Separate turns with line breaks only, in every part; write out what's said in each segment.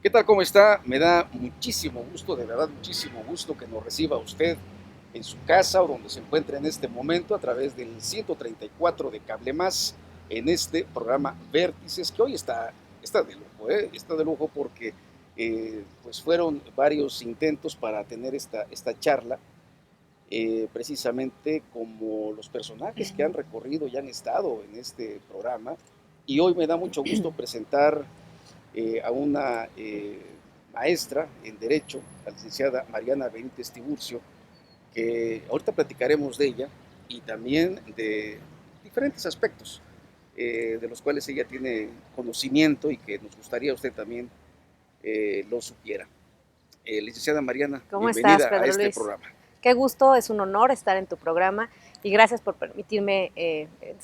¿Qué tal? ¿Cómo está? Me da muchísimo gusto, de verdad muchísimo gusto que nos reciba usted en su casa o donde se encuentre en este momento a través del 134 de Cable Más en este programa Vértices que hoy está de lujo, ¿eh? Está de lujo porque pues fueron varios intentos para tener esta charla, precisamente como los personajes que han recorrido y han estado en este programa. Y hoy me da mucho gusto presentar a una maestra en Derecho, la licenciada Mariana Benítez Tiburcio, que ahorita platicaremos de ella y también de diferentes aspectos de los cuales ella tiene conocimiento y que nos gustaría usted también lo supiera. Licenciada Mariana,
¿Cómo estás,
bienvenida a
Pedro
este
Luis?
programa.
Qué gusto, es un honor estar en tu programa y gracias por permitirme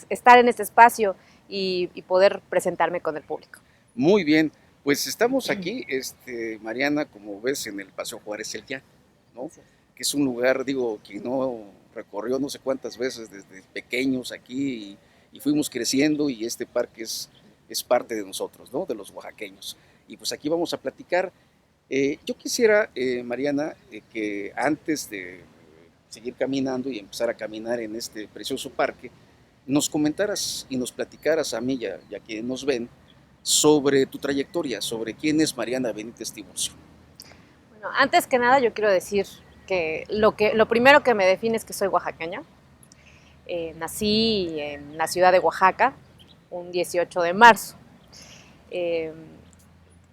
estar en este espacio y poder presentarme con el público.
Muy bien, pues estamos aquí, Mariana, como ves, en el Paseo Juárez El Llano, ¿no? Que es un lugar, digo, que no recorrió no sé cuántas veces desde pequeños aquí y fuimos creciendo y este parque es parte de nosotros, ¿no? De los oaxaqueños. Y pues aquí vamos a platicar. Yo quisiera, Mariana, que antes de seguir caminando y empezar a caminar en este precioso parque, nos comentaras y nos platicaras a mí y a quienes nos ven sobre tu trayectoria, sobre quién es Mariana Benítez Tiburcio.
Bueno, antes que nada yo quiero decir que lo primero que me define es que soy oaxaqueña. Nací en la ciudad de Oaxaca un 18 de marzo. Eh,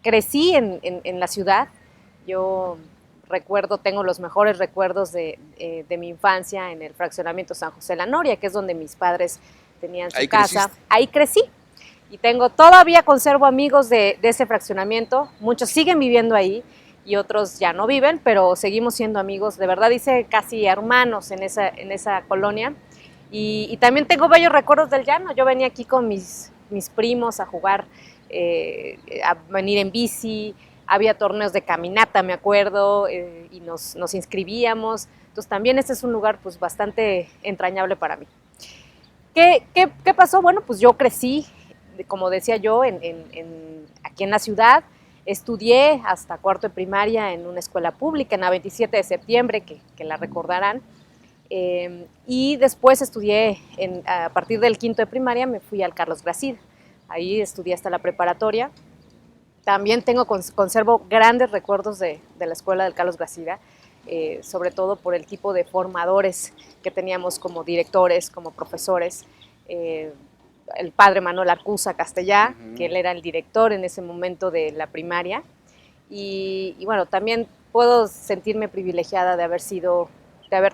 Crecí en la ciudad. Yo tengo los mejores recuerdos de mi infancia en el fraccionamiento San José La Noria, que es donde mis padres tenían su
Ahí
casa.
creciste.
Ahí crecí y todavía conservo amigos de ese fraccionamiento. Muchos siguen viviendo ahí y otros ya no viven, pero seguimos siendo amigos. De verdad hice casi hermanos en esa colonia. Y también tengo bellos recuerdos del llano. Yo venía aquí con mis primos a jugar, a venir en bici. Había torneos de caminata, me acuerdo, y nos inscribíamos. Entonces también este es un lugar pues bastante entrañable para mí. ¿Qué pasó? Bueno, pues yo crecí, como decía yo, aquí en la ciudad. Estudié hasta cuarto de primaria en una escuela pública, en la 27 de septiembre, que la recordarán. Y después estudié, a partir del quinto de primaria, me fui al Carlos Gracida. Ahí estudié hasta la preparatoria. También conservo grandes recuerdos de la escuela del Carlos Gracida, sobre todo por el tipo de formadores que teníamos como directores, como profesores. El padre Manuel Arcusa Castellá, que él era el director en ese momento de la primaria. Y bueno, también puedo sentirme privilegiada de haber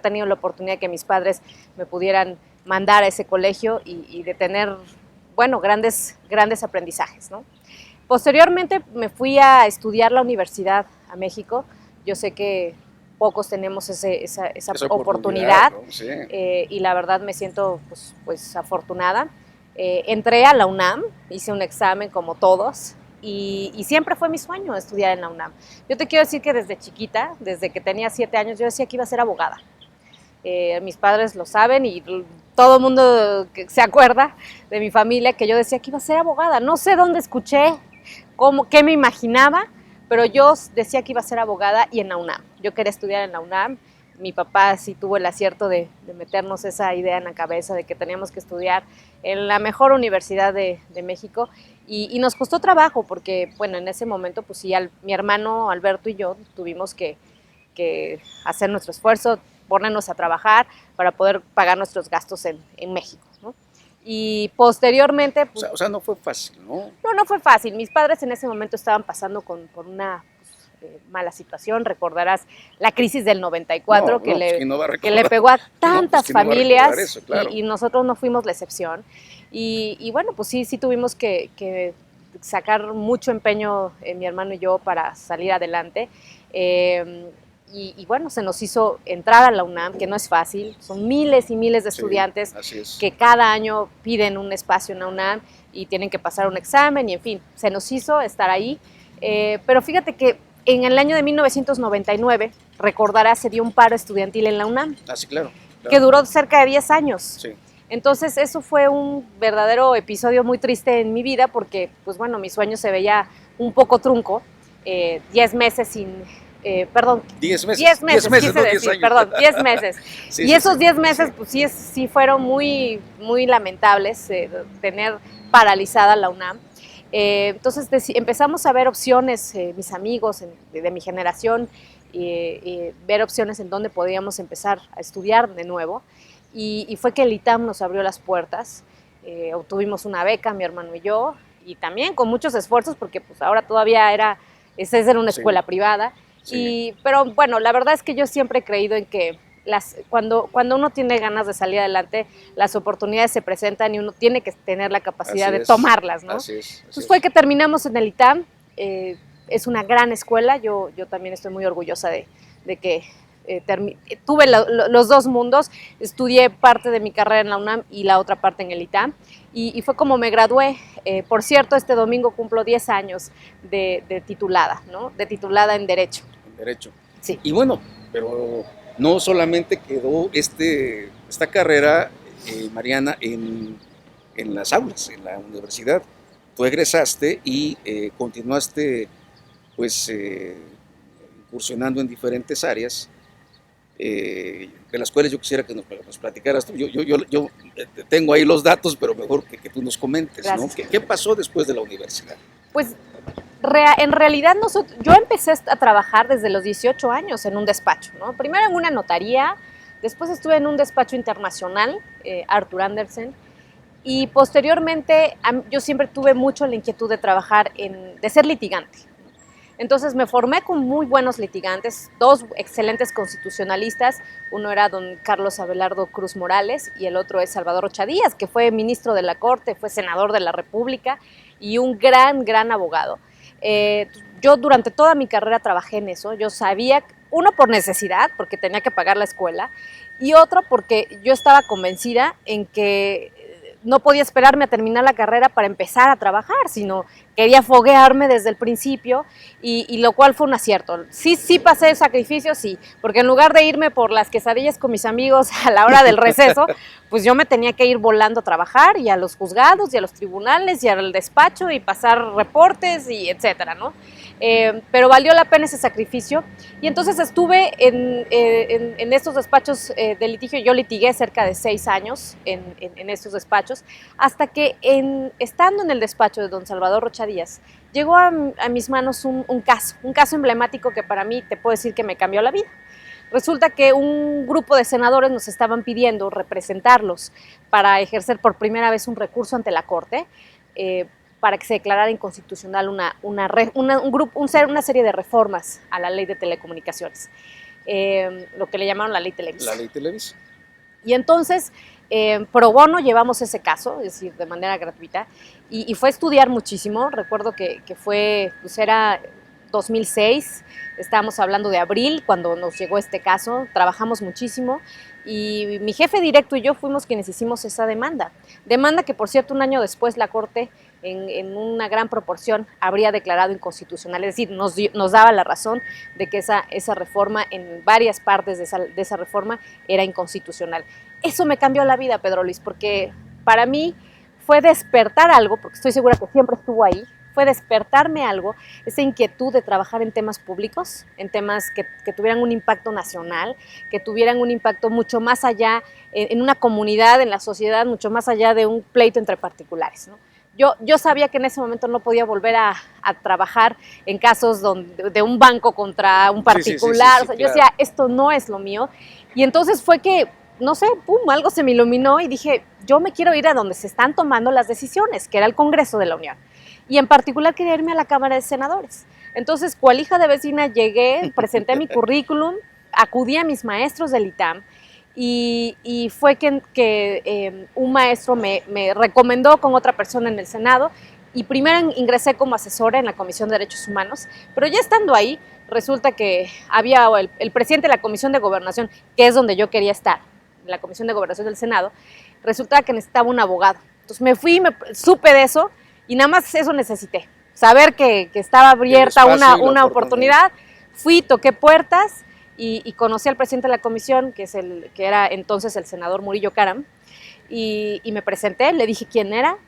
tenido la oportunidad de que mis padres me pudieran mandar a ese colegio y de tener, bueno, grandes aprendizajes, ¿no? Posteriormente me fui a estudiar la universidad a México. Yo sé que pocos tenemos esa oportunidad,
¿no? Sí.
Y la verdad me siento pues afortunada. Entré a la UNAM, hice un examen como todos y siempre fue mi sueño estudiar en la UNAM. Yo te quiero decir que desde chiquita, desde que tenía 7 años, yo decía que iba a ser abogada. Mis padres lo saben y todo el mundo se acuerda de mi familia que yo decía que iba a ser abogada. No sé dónde escuché, qué me imaginaba, pero yo decía que iba a ser abogada y en la UNAM. Yo quería estudiar en la UNAM. Mi papá sí tuvo el acierto de meternos esa idea en la cabeza de que teníamos que estudiar en la mejor universidad de México y nos costó trabajo porque, bueno, en ese momento pues sí, mi hermano Alberto y yo tuvimos que hacer nuestro esfuerzo, ponernos a trabajar para poder pagar nuestros gastos en México, ¿no? Y posteriormente... Pues,
o sea, no fue fácil, ¿no?
No fue fácil. Mis padres en ese momento estaban pasando por una mala situación. Recordarás la crisis del 94
pues,
que le pegó a tantas familias
eso, claro.
y nosotros no fuimos la excepción. Y bueno, pues sí tuvimos que sacar mucho empeño mi hermano y yo para salir adelante. Y bueno, se nos hizo entrar a la UNAM, que no es fácil. Son miles y miles de estudiantes que cada año piden un espacio en la UNAM y tienen que pasar un examen y en fin, se nos hizo estar ahí. Pero fíjate que en el año de 1999, recordarás, se dio un paro estudiantil en la UNAM.
Ah, sí, claro.
Que duró cerca de 10 años.
Sí.
Entonces eso fue un verdadero episodio muy triste en mi vida porque, pues bueno, mi sueño se veía un poco trunco. 10 meses sin, perdón,
10 meses.
10 meses,
10 meses,
quise
no 10
decir,
años.
perdón, 10 meses.
Sí,
Y
sí,
esos
sí,
10 meses,
sí.
pues sí fueron muy, muy lamentables, tener paralizada la UNAM. Entonces empezamos a ver opciones, mis amigos de mi generación, ver opciones en donde podíamos empezar a estudiar de nuevo. Y fue que el ITAM nos abrió las puertas. Obtuvimos una beca, mi hermano y yo, y también con muchos esfuerzos, porque pues ahora todavía es en una
Sí,
escuela privada.
sí.
Pero bueno, la verdad es que yo siempre he creído en que cuando uno tiene ganas de salir adelante, las oportunidades se presentan y uno tiene que tener la capacidad de tomarlas, ¿no?
Así es.
Entonces fue que terminamos en el ITAM. Es una gran escuela, yo también estoy muy orgullosa de que tuve los dos mundos. Estudié parte de mi carrera en la UNAM y la otra parte en el ITAM, y fue como me gradué. Por cierto, este domingo cumplo 10 años de titulada, ¿no? De titulada en Derecho.
En Derecho.
Sí.
Y bueno, pero no solamente quedó esta carrera, Mariana, en las aulas, en la universidad. Tú egresaste y continuaste, pues, incursionando en diferentes áreas, de las cuales yo quisiera que nos platicaras tú. Yo tengo ahí los datos, pero mejor que tú nos comentes, ¿no?
Gracias.
¿Qué pasó después de la universidad?
Pues en realidad yo empecé a trabajar desde los 18 años en un despacho, ¿no? Primero en una notaría, después estuve en un despacho internacional, Arthur Andersen, y posteriormente yo siempre tuve mucho la inquietud de trabajar, de ser litigante. Entonces me formé con muy buenos litigantes, dos excelentes constitucionalistas. Uno era don Carlos Abelardo Cruz Morales y el otro es Salvador Rocha Díaz, que fue ministro de la Corte, fue senador de la República y un gran abogado. Yo durante toda mi carrera trabajé en eso. Yo sabía, uno por necesidad, porque tenía que pagar la escuela, y otro porque yo estaba convencida en que no podía esperarme a terminar la carrera para empezar a trabajar, sino quería foguearme desde el principio, y lo cual fue un acierto. Sí pasé sacrificios, sí, porque en lugar de irme por las quesadillas con mis amigos a la hora del receso, pues yo me tenía que ir volando a trabajar, y a los juzgados, y a los tribunales, y al despacho, y pasar reportes, y etcétera, ¿no? Pero valió la pena ese sacrificio, y entonces estuve en estos despachos de litigio. Yo litigué cerca de 6 años en estos despachos, hasta que estando en el despacho de don Salvador Rocha Díaz, llegó a mis manos un caso emblemático que para mí te puedo decir que me cambió la vida. Resulta que un grupo de senadores nos estaban pidiendo representarlos para ejercer por primera vez un recurso ante la Corte, para que se declarara inconstitucional una serie de reformas a la ley de telecomunicaciones, lo que le llamaron la ley Televisa.
La ley Televisa.
Y entonces, pro bono llevamos ese caso, es decir, de manera gratuita, y fue estudiar muchísimo. Recuerdo que era 2006, estábamos hablando de abril cuando nos llegó este caso, trabajamos muchísimo, y mi jefe directo y yo fuimos quienes hicimos esa demanda que, por cierto, un año después la Corte en una gran proporción habría declarado inconstitucional, es decir, nos daba la razón de que esa reforma, en varias partes de esa reforma, era inconstitucional. Eso me cambió la vida, Pedro Luis, porque para mí fue despertar algo, porque estoy segura que siempre estuvo ahí, fue despertarme algo, esa inquietud de trabajar en temas públicos, en temas que tuvieran un impacto nacional, que tuvieran un impacto mucho más allá, en una comunidad, en la sociedad, mucho más allá de un pleito entre particulares, ¿no? Yo sabía que en ese momento no podía volver a trabajar en casos de un banco contra un particular. O sea, yo decía, esto no es lo mío. Y entonces fue que, no sé, pum, algo se me iluminó y dije, yo me quiero ir a donde se están tomando las decisiones, que era el Congreso de la Unión. Y en particular quería irme a la Cámara de Senadores. Entonces, cual hija de vecina, llegué, presenté mi currículum, acudí a mis maestros del ITAM, y fue que un maestro me recomendó con otra persona en el Senado, y primero ingresé como asesora en la Comisión de Derechos Humanos, pero ya estando ahí, resulta que había el presidente de la Comisión de Gobernación, que es donde yo quería estar, en la Comisión de Gobernación del Senado, resultaba que necesitaba un abogado. Entonces me fui, supe de eso, y nada más eso necesité, saber que estaba abierta una oportunidad. Fui, toqué puertas, y conocí al presidente de la comisión, que era entonces el senador Murillo Karam, y me presenté, le dije quién era,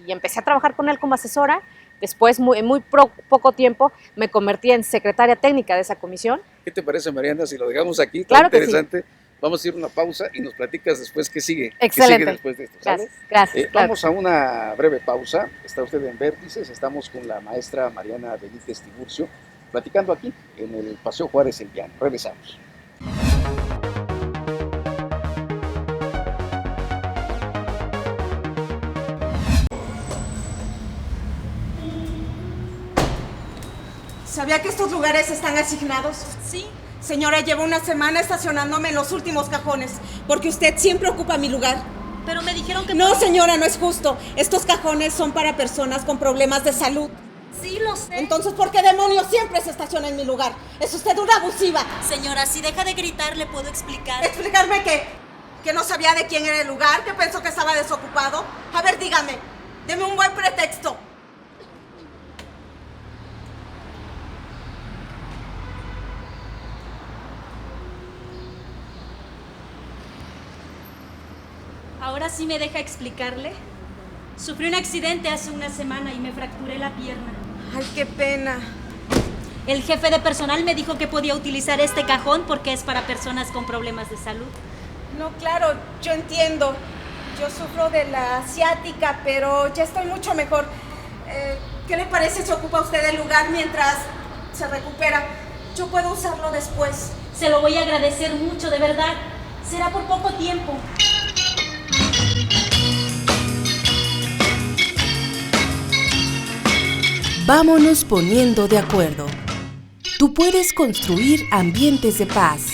y empecé a trabajar con él como asesora. Después, en muy poco tiempo, me convertí en secretaria técnica de esa comisión.
¿Qué te parece, Mariana, si lo dejamos aquí? Tan
Claro que
interesante. Sí. Vamos a ir a una pausa y nos platicas después qué sigue.
Excelente.
¿Qué sigue después de esto? ¿Sale?
Gracias. Claro.
Vamos a una breve pausa. Está usted en Vértices. Estamos con la maestra Mariana Benítez Tiburcio, platicando aquí en el Paseo Juárez El Llano. Regresamos.
¿Sabía que estos lugares están asignados?
Sí.
Señora, llevo una semana estacionándome en los últimos cajones, porque usted siempre ocupa mi lugar.
Pero me dijeron que...
No, señora, no es justo. Estos cajones son para personas con problemas de salud.
Sí, lo sé.
Entonces, ¿por qué demonios siempre se estaciona en mi lugar? Es usted una abusiva.
Señora, si deja de gritar, ¿le puedo explicar?
¿Explicarme qué? ¿Que no sabía de quién era el lugar? ¿Que pensó que estaba desocupado? A ver, dígame. Deme un buen pretexto.
Ahora sí me deja explicarle. Sufrí un accidente hace una semana y me fracturé la pierna.
Ay, qué pena.
El jefe de personal me dijo que podía utilizar este cajón porque es para personas con problemas de salud.
No, claro, yo entiendo. Yo sufro de la ciática, pero ya estoy mucho mejor. ¿Qué le parece si ocupa usted el lugar mientras se recupera? Yo puedo usarlo después.
Se lo voy a agradecer mucho, de verdad. Será por poco tiempo.
Vámonos poniendo de acuerdo. Tú puedes construir ambientes de paz.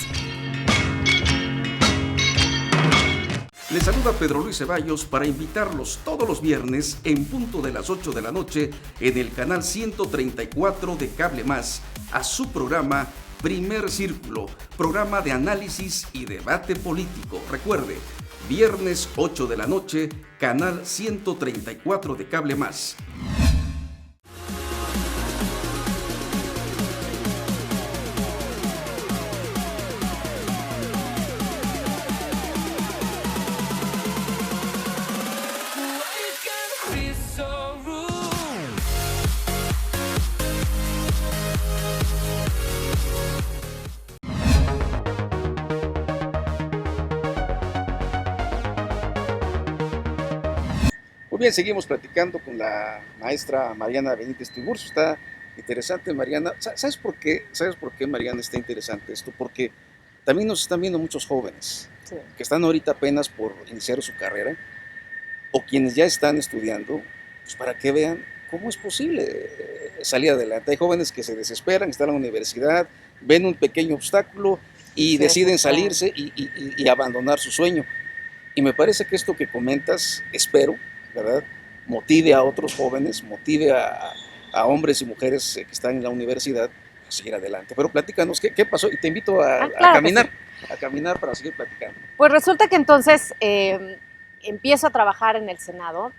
Les saluda Pedro Luis Ceballos para invitarlos todos los viernes en punto de las 8 de la noche en el canal 134 de Cable Más a su programa Primer Círculo, programa de análisis y debate político. Recuerde, viernes 8 de la noche, canal 134 de Cable Más. Muy bien, seguimos platicando con la maestra Mariana Benítez Tiburcio. Está interesante, Mariana. ¿Sabes por qué? ¿Sabes por qué, Mariana, está interesante esto? Porque también nos están viendo muchos jóvenes que están ahorita apenas por iniciar su carrera o quienes ya están estudiando, pues para que vean cómo es posible salir adelante. Hay jóvenes que se desesperan, están en la universidad, ven un pequeño obstáculo y deciden salirse y abandonar su sueño. Y me parece que esto que comentas, espero, ¿verdad?, motive a otros jóvenes, motive a hombres y mujeres que están en la universidad a seguir adelante. Pero platícanos, ¿qué pasó? Y te invito a caminar, a caminar para seguir platicando.
Pues resulta que entonces empiezo a trabajar en el Senado.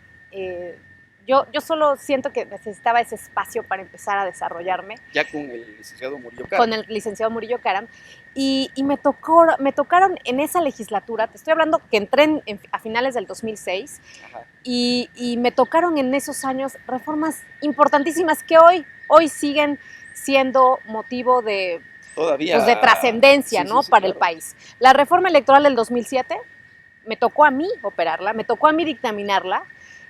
Yo solo siento que necesitaba ese espacio para empezar a desarrollarme.
Ya con el licenciado Murillo Caram.
Con el licenciado Murillo Caram. Y me tocaron en esa legislatura, te estoy hablando que entré a finales del 2006, y me tocaron en esos años reformas importantísimas que hoy siguen siendo motivo de,
todavía,
pues de trascendencia, ¿no? Para el país. La reforma electoral del 2007 me tocó a mí operarla, me tocó a mí dictaminarla.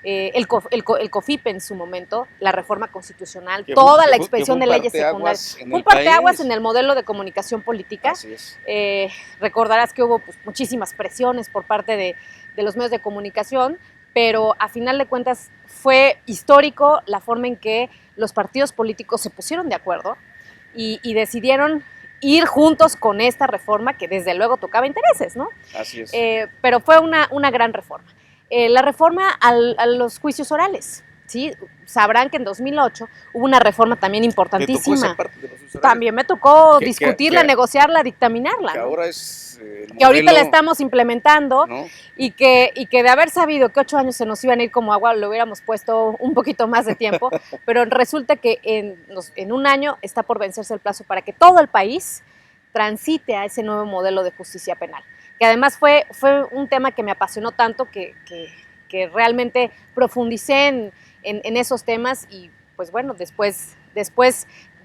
El COFIP en su momento, la reforma constitucional, toda la expedición de leyes secundarias. Fue un parteaguas en el modelo de comunicación política.
Así es.
Recordarás que hubo pues, muchísimas presiones por parte de los medios de comunicación, pero a final de cuentas fue histórico la forma en que los partidos políticos se pusieron de acuerdo y decidieron ir juntos con esta reforma que desde luego tocaba intereses, ¿no?
Así es.
Pero fue una gran reforma. La reforma a los juicios orales, ¿sí? Sabrán que en 2008 hubo una reforma también importantísima.
¿Te tocó esa parte de los juicios orales?
También me tocó discutirla, negociarla, dictaminarla.
Que
¿no?
ahora es el modelo,
que ahorita la estamos implementando, ¿no? y que de haber sabido que 8 años se nos iban a ir como agua, lo hubiéramos puesto un poquito más de tiempo, pero resulta que en un año está por vencerse el plazo para que todo el país transite a ese nuevo modelo de justicia penal. Que además fue un tema que me apasionó tanto que realmente profundicé en esos temas y pues bueno, después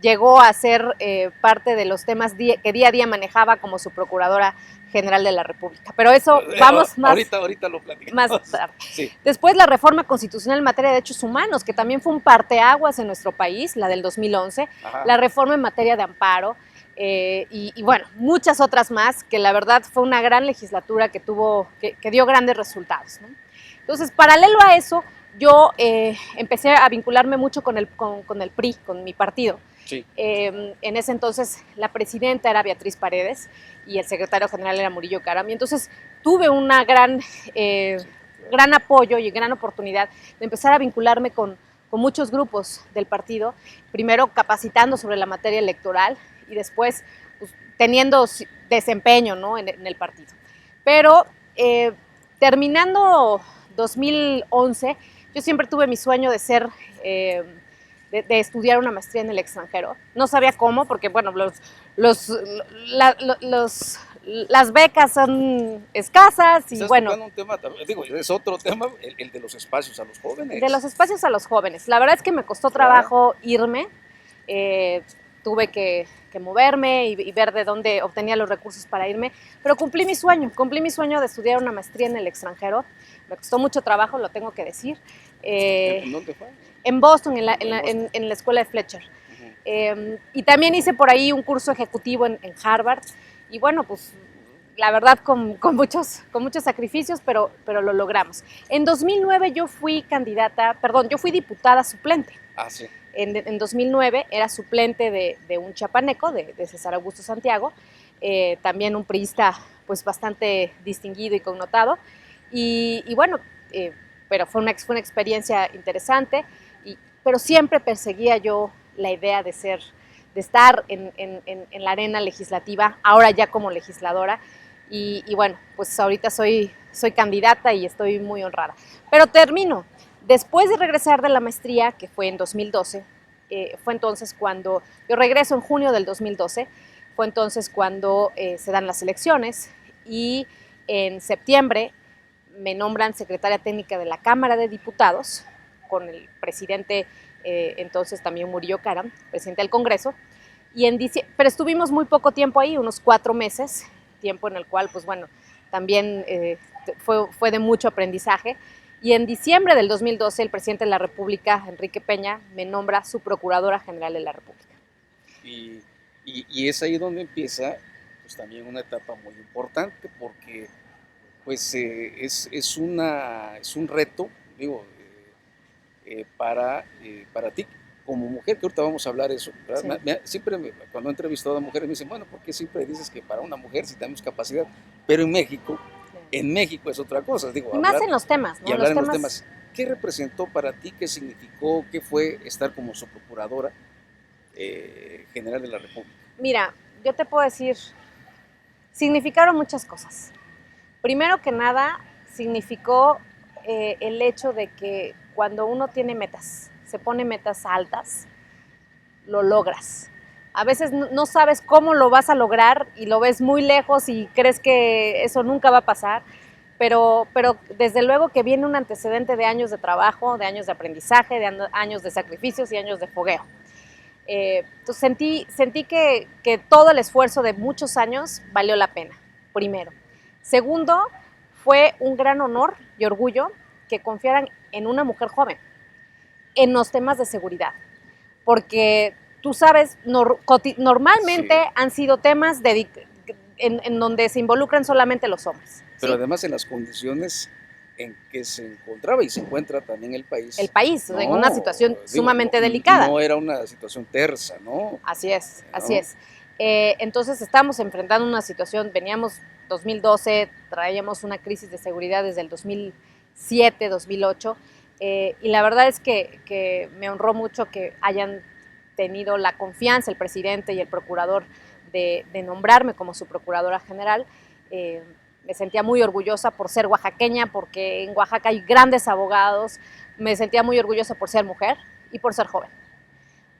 llegó a ser parte de los temas que día a día manejaba como su Procuradora General de la República. Pero eso vamos más...
Ahorita lo platicamos.
Más tarde.
Sí.
Después la reforma constitucional en materia de derechos humanos, que también fue un parteaguas en nuestro país, la del 2011,
Ajá.
la reforma en materia de amparo, y bueno, muchas otras más, que la verdad fue una gran legislatura que dio grandes resultados, ¿no? Entonces, paralelo a eso, yo empecé a vincularme mucho con el PRI, con mi partido.
Sí.
En ese entonces la presidenta era Beatriz Paredes y el secretario general era Murillo Karam, y entonces tuve una gran apoyo y gran oportunidad de empezar a vincularme con muchos grupos del partido, primero capacitando sobre la materia electoral y después pues, teniendo desempeño, ¿no? en el partido. Pero terminando 2011, yo siempre tuve mi sueño de ser... De estudiar una maestría en el extranjero. No sabía cómo, porque bueno, las becas son escasas y bueno.
Un tema, digo, es otro tema, el de los espacios a los jóvenes.
De los espacios a los jóvenes. La verdad es que me costó trabajo irme. Tuve que moverme y ver de dónde obtenía los recursos para irme, pero cumplí mi sueño de estudiar una maestría en el extranjero. Me costó mucho trabajo, lo tengo que decir.
¿En dónde fue?
En Boston, en la escuela de Fletcher. Y también hice por ahí un curso ejecutivo en Harvard. Y bueno, pues la verdad con muchos sacrificios, pero lo logramos. En 2009 yo fui diputada suplente.
Ah, sí.
En 2009 era suplente de un chiapaneco, de César Augusto Santiago, también un priista pues bastante distinguido y connotado. Y bueno, pero fue una experiencia interesante, pero siempre perseguía yo la idea de estar en la arena legislativa, ahora ya como legisladora, y bueno, pues ahorita soy candidata y estoy muy honrada. Pero termino. Después de regresar de la maestría, que fue en 2012, fue entonces cuando, yo regreso en junio del 2012, fue entonces cuando se dan las elecciones y en septiembre me nombran secretaria técnica de la Cámara de Diputados, con el presidente entonces también Murillo Karam, presidente del Congreso, pero estuvimos muy poco tiempo ahí, unos 4 meses, tiempo en el cual, pues bueno, también fue de mucho aprendizaje. Y en diciembre del 2012, el presidente de la República, Enrique Peña, me nombra su Procuradora General de la República.
Y es ahí donde empieza pues también una etapa muy importante, porque pues es un reto, digo, para ti como mujer, que ahorita vamos a hablar de eso, ¿verdad? Sí. Siempre cuando he entrevistado a mujeres me dicen, bueno, ¿por qué siempre dices que para una mujer sí tenemos capacidad? Pero en México es otra cosa. Digo,
y más en los temas, ¿no?
Y hablar en los temas. ¿Qué representó para ti, qué significó, qué fue estar como su Procuradora General de la República?
Mira, yo te puedo decir, significaron muchas cosas. Primero que nada, significó el hecho de que cuando uno tiene metas, se pone metas altas, lo logras. A veces no sabes cómo lo vas a lograr y lo ves muy lejos y crees que eso nunca va a pasar, pero desde luego que viene un antecedente de años de trabajo, de años de aprendizaje, de años de sacrificios y años de fogueo. Entonces sentí que todo el esfuerzo de muchos años valió la pena, primero. Segundo, fue un gran honor y orgullo que confiaran en una mujer joven, en los temas de seguridad, porque tú sabes, normalmente sí, han sido temas en donde se involucran solamente los hombres.
Pero ¿sí? Además en las condiciones en que se encontraba y se encuentra también el país.
El país, en una situación sumamente delicada.
No era una situación tersa, ¿no?
Así es, ¿no? Así es. Entonces estamos enfrentando una situación, veníamos 2012, traíamos una crisis de seguridad desde el 2007, 2008, y la verdad es que me honró mucho que hayan tenido la confianza el presidente y el procurador de nombrarme como su Procuradora General. Me sentía muy orgullosa por ser oaxaqueña, porque en Oaxaca hay grandes abogados. Me sentía muy orgullosa por ser mujer y por ser joven.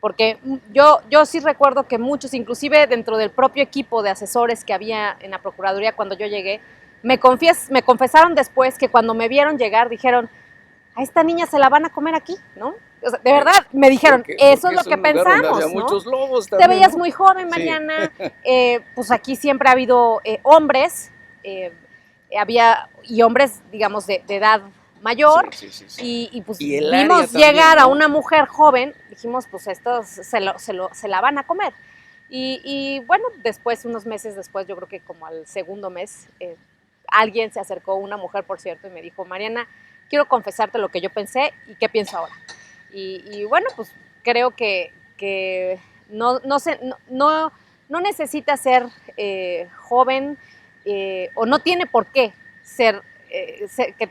Porque yo sí recuerdo que muchos, inclusive dentro del propio equipo de asesores que había en la Procuraduría cuando yo llegué, me confesaron después que cuando me vieron llegar dijeron, a esta niña se la van a comer aquí, ¿no? O sea, de verdad, me dijeron, eso es lo que pensamos,
había
¿no?
muchos lobos
Te
también,
veías
¿no?
muy joven, Mariana, pues aquí siempre ha habido hombres, había, y hombres, digamos, de edad mayor,
Sí.
y pues
Y el
vimos
área también,
llegar a
¿no?
una mujer joven, dijimos, pues esto se la van a comer. Y bueno, después, unos meses después, yo creo que como al segundo mes, alguien se acercó, una mujer, por cierto, y me dijo, Mariana, quiero confesarte lo que yo pensé y qué pienso ahora. Y bueno, pues creo que no necesita ser joven o no tiene por qué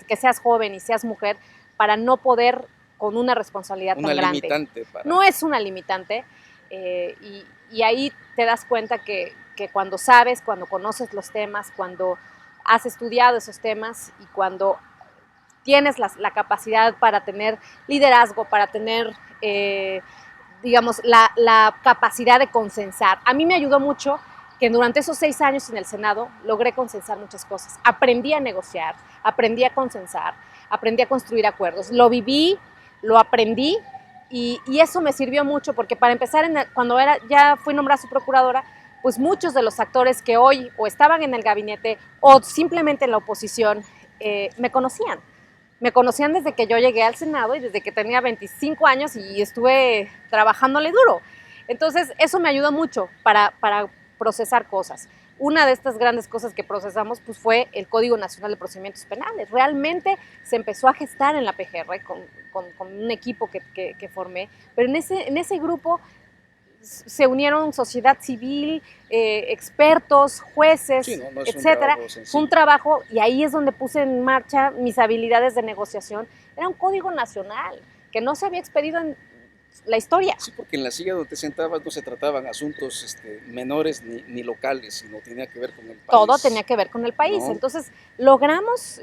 que seas joven y seas mujer para no poder con una responsabilidad
Una
tan grande.
limitante para...
No es una limitante y ahí te das cuenta que cuando sabes, cuando conoces los temas, cuando has estudiado esos temas y cuando tienes la capacidad para tener liderazgo, para tener, digamos, la capacidad de consensar. A mí me ayudó mucho que durante esos 6 años en el Senado logré consensar muchas cosas. Aprendí a negociar, aprendí a consensar, aprendí a construir acuerdos. Lo viví, lo aprendí y eso me sirvió mucho porque para empezar, cuando ya fui nombrada su procuradora, pues muchos de los actores que hoy o estaban en el gabinete o simplemente en la oposición me conocían. Me conocían desde que yo llegué al Senado y desde que tenía 25 años y estuve trabajándole duro. Entonces, eso me ayudó mucho para procesar cosas. Una de estas grandes cosas que procesamos pues, fue el Código Nacional de Procedimientos Penales. Realmente se empezó a gestar en la PGR con un equipo que formé, pero en ese grupo se unieron sociedad civil, expertos, jueces,
Sí, no es
etcétera.
un
Fue un trabajo y ahí es donde puse en marcha mis habilidades de negociación. Era un código nacional que no se había expedido en la historia.
Sí, porque en la silla donde te sentabas no se trataban asuntos menores ni locales, sino tenía que ver con el país.
Todo tenía que ver con el país.
¿No?
Entonces logramos,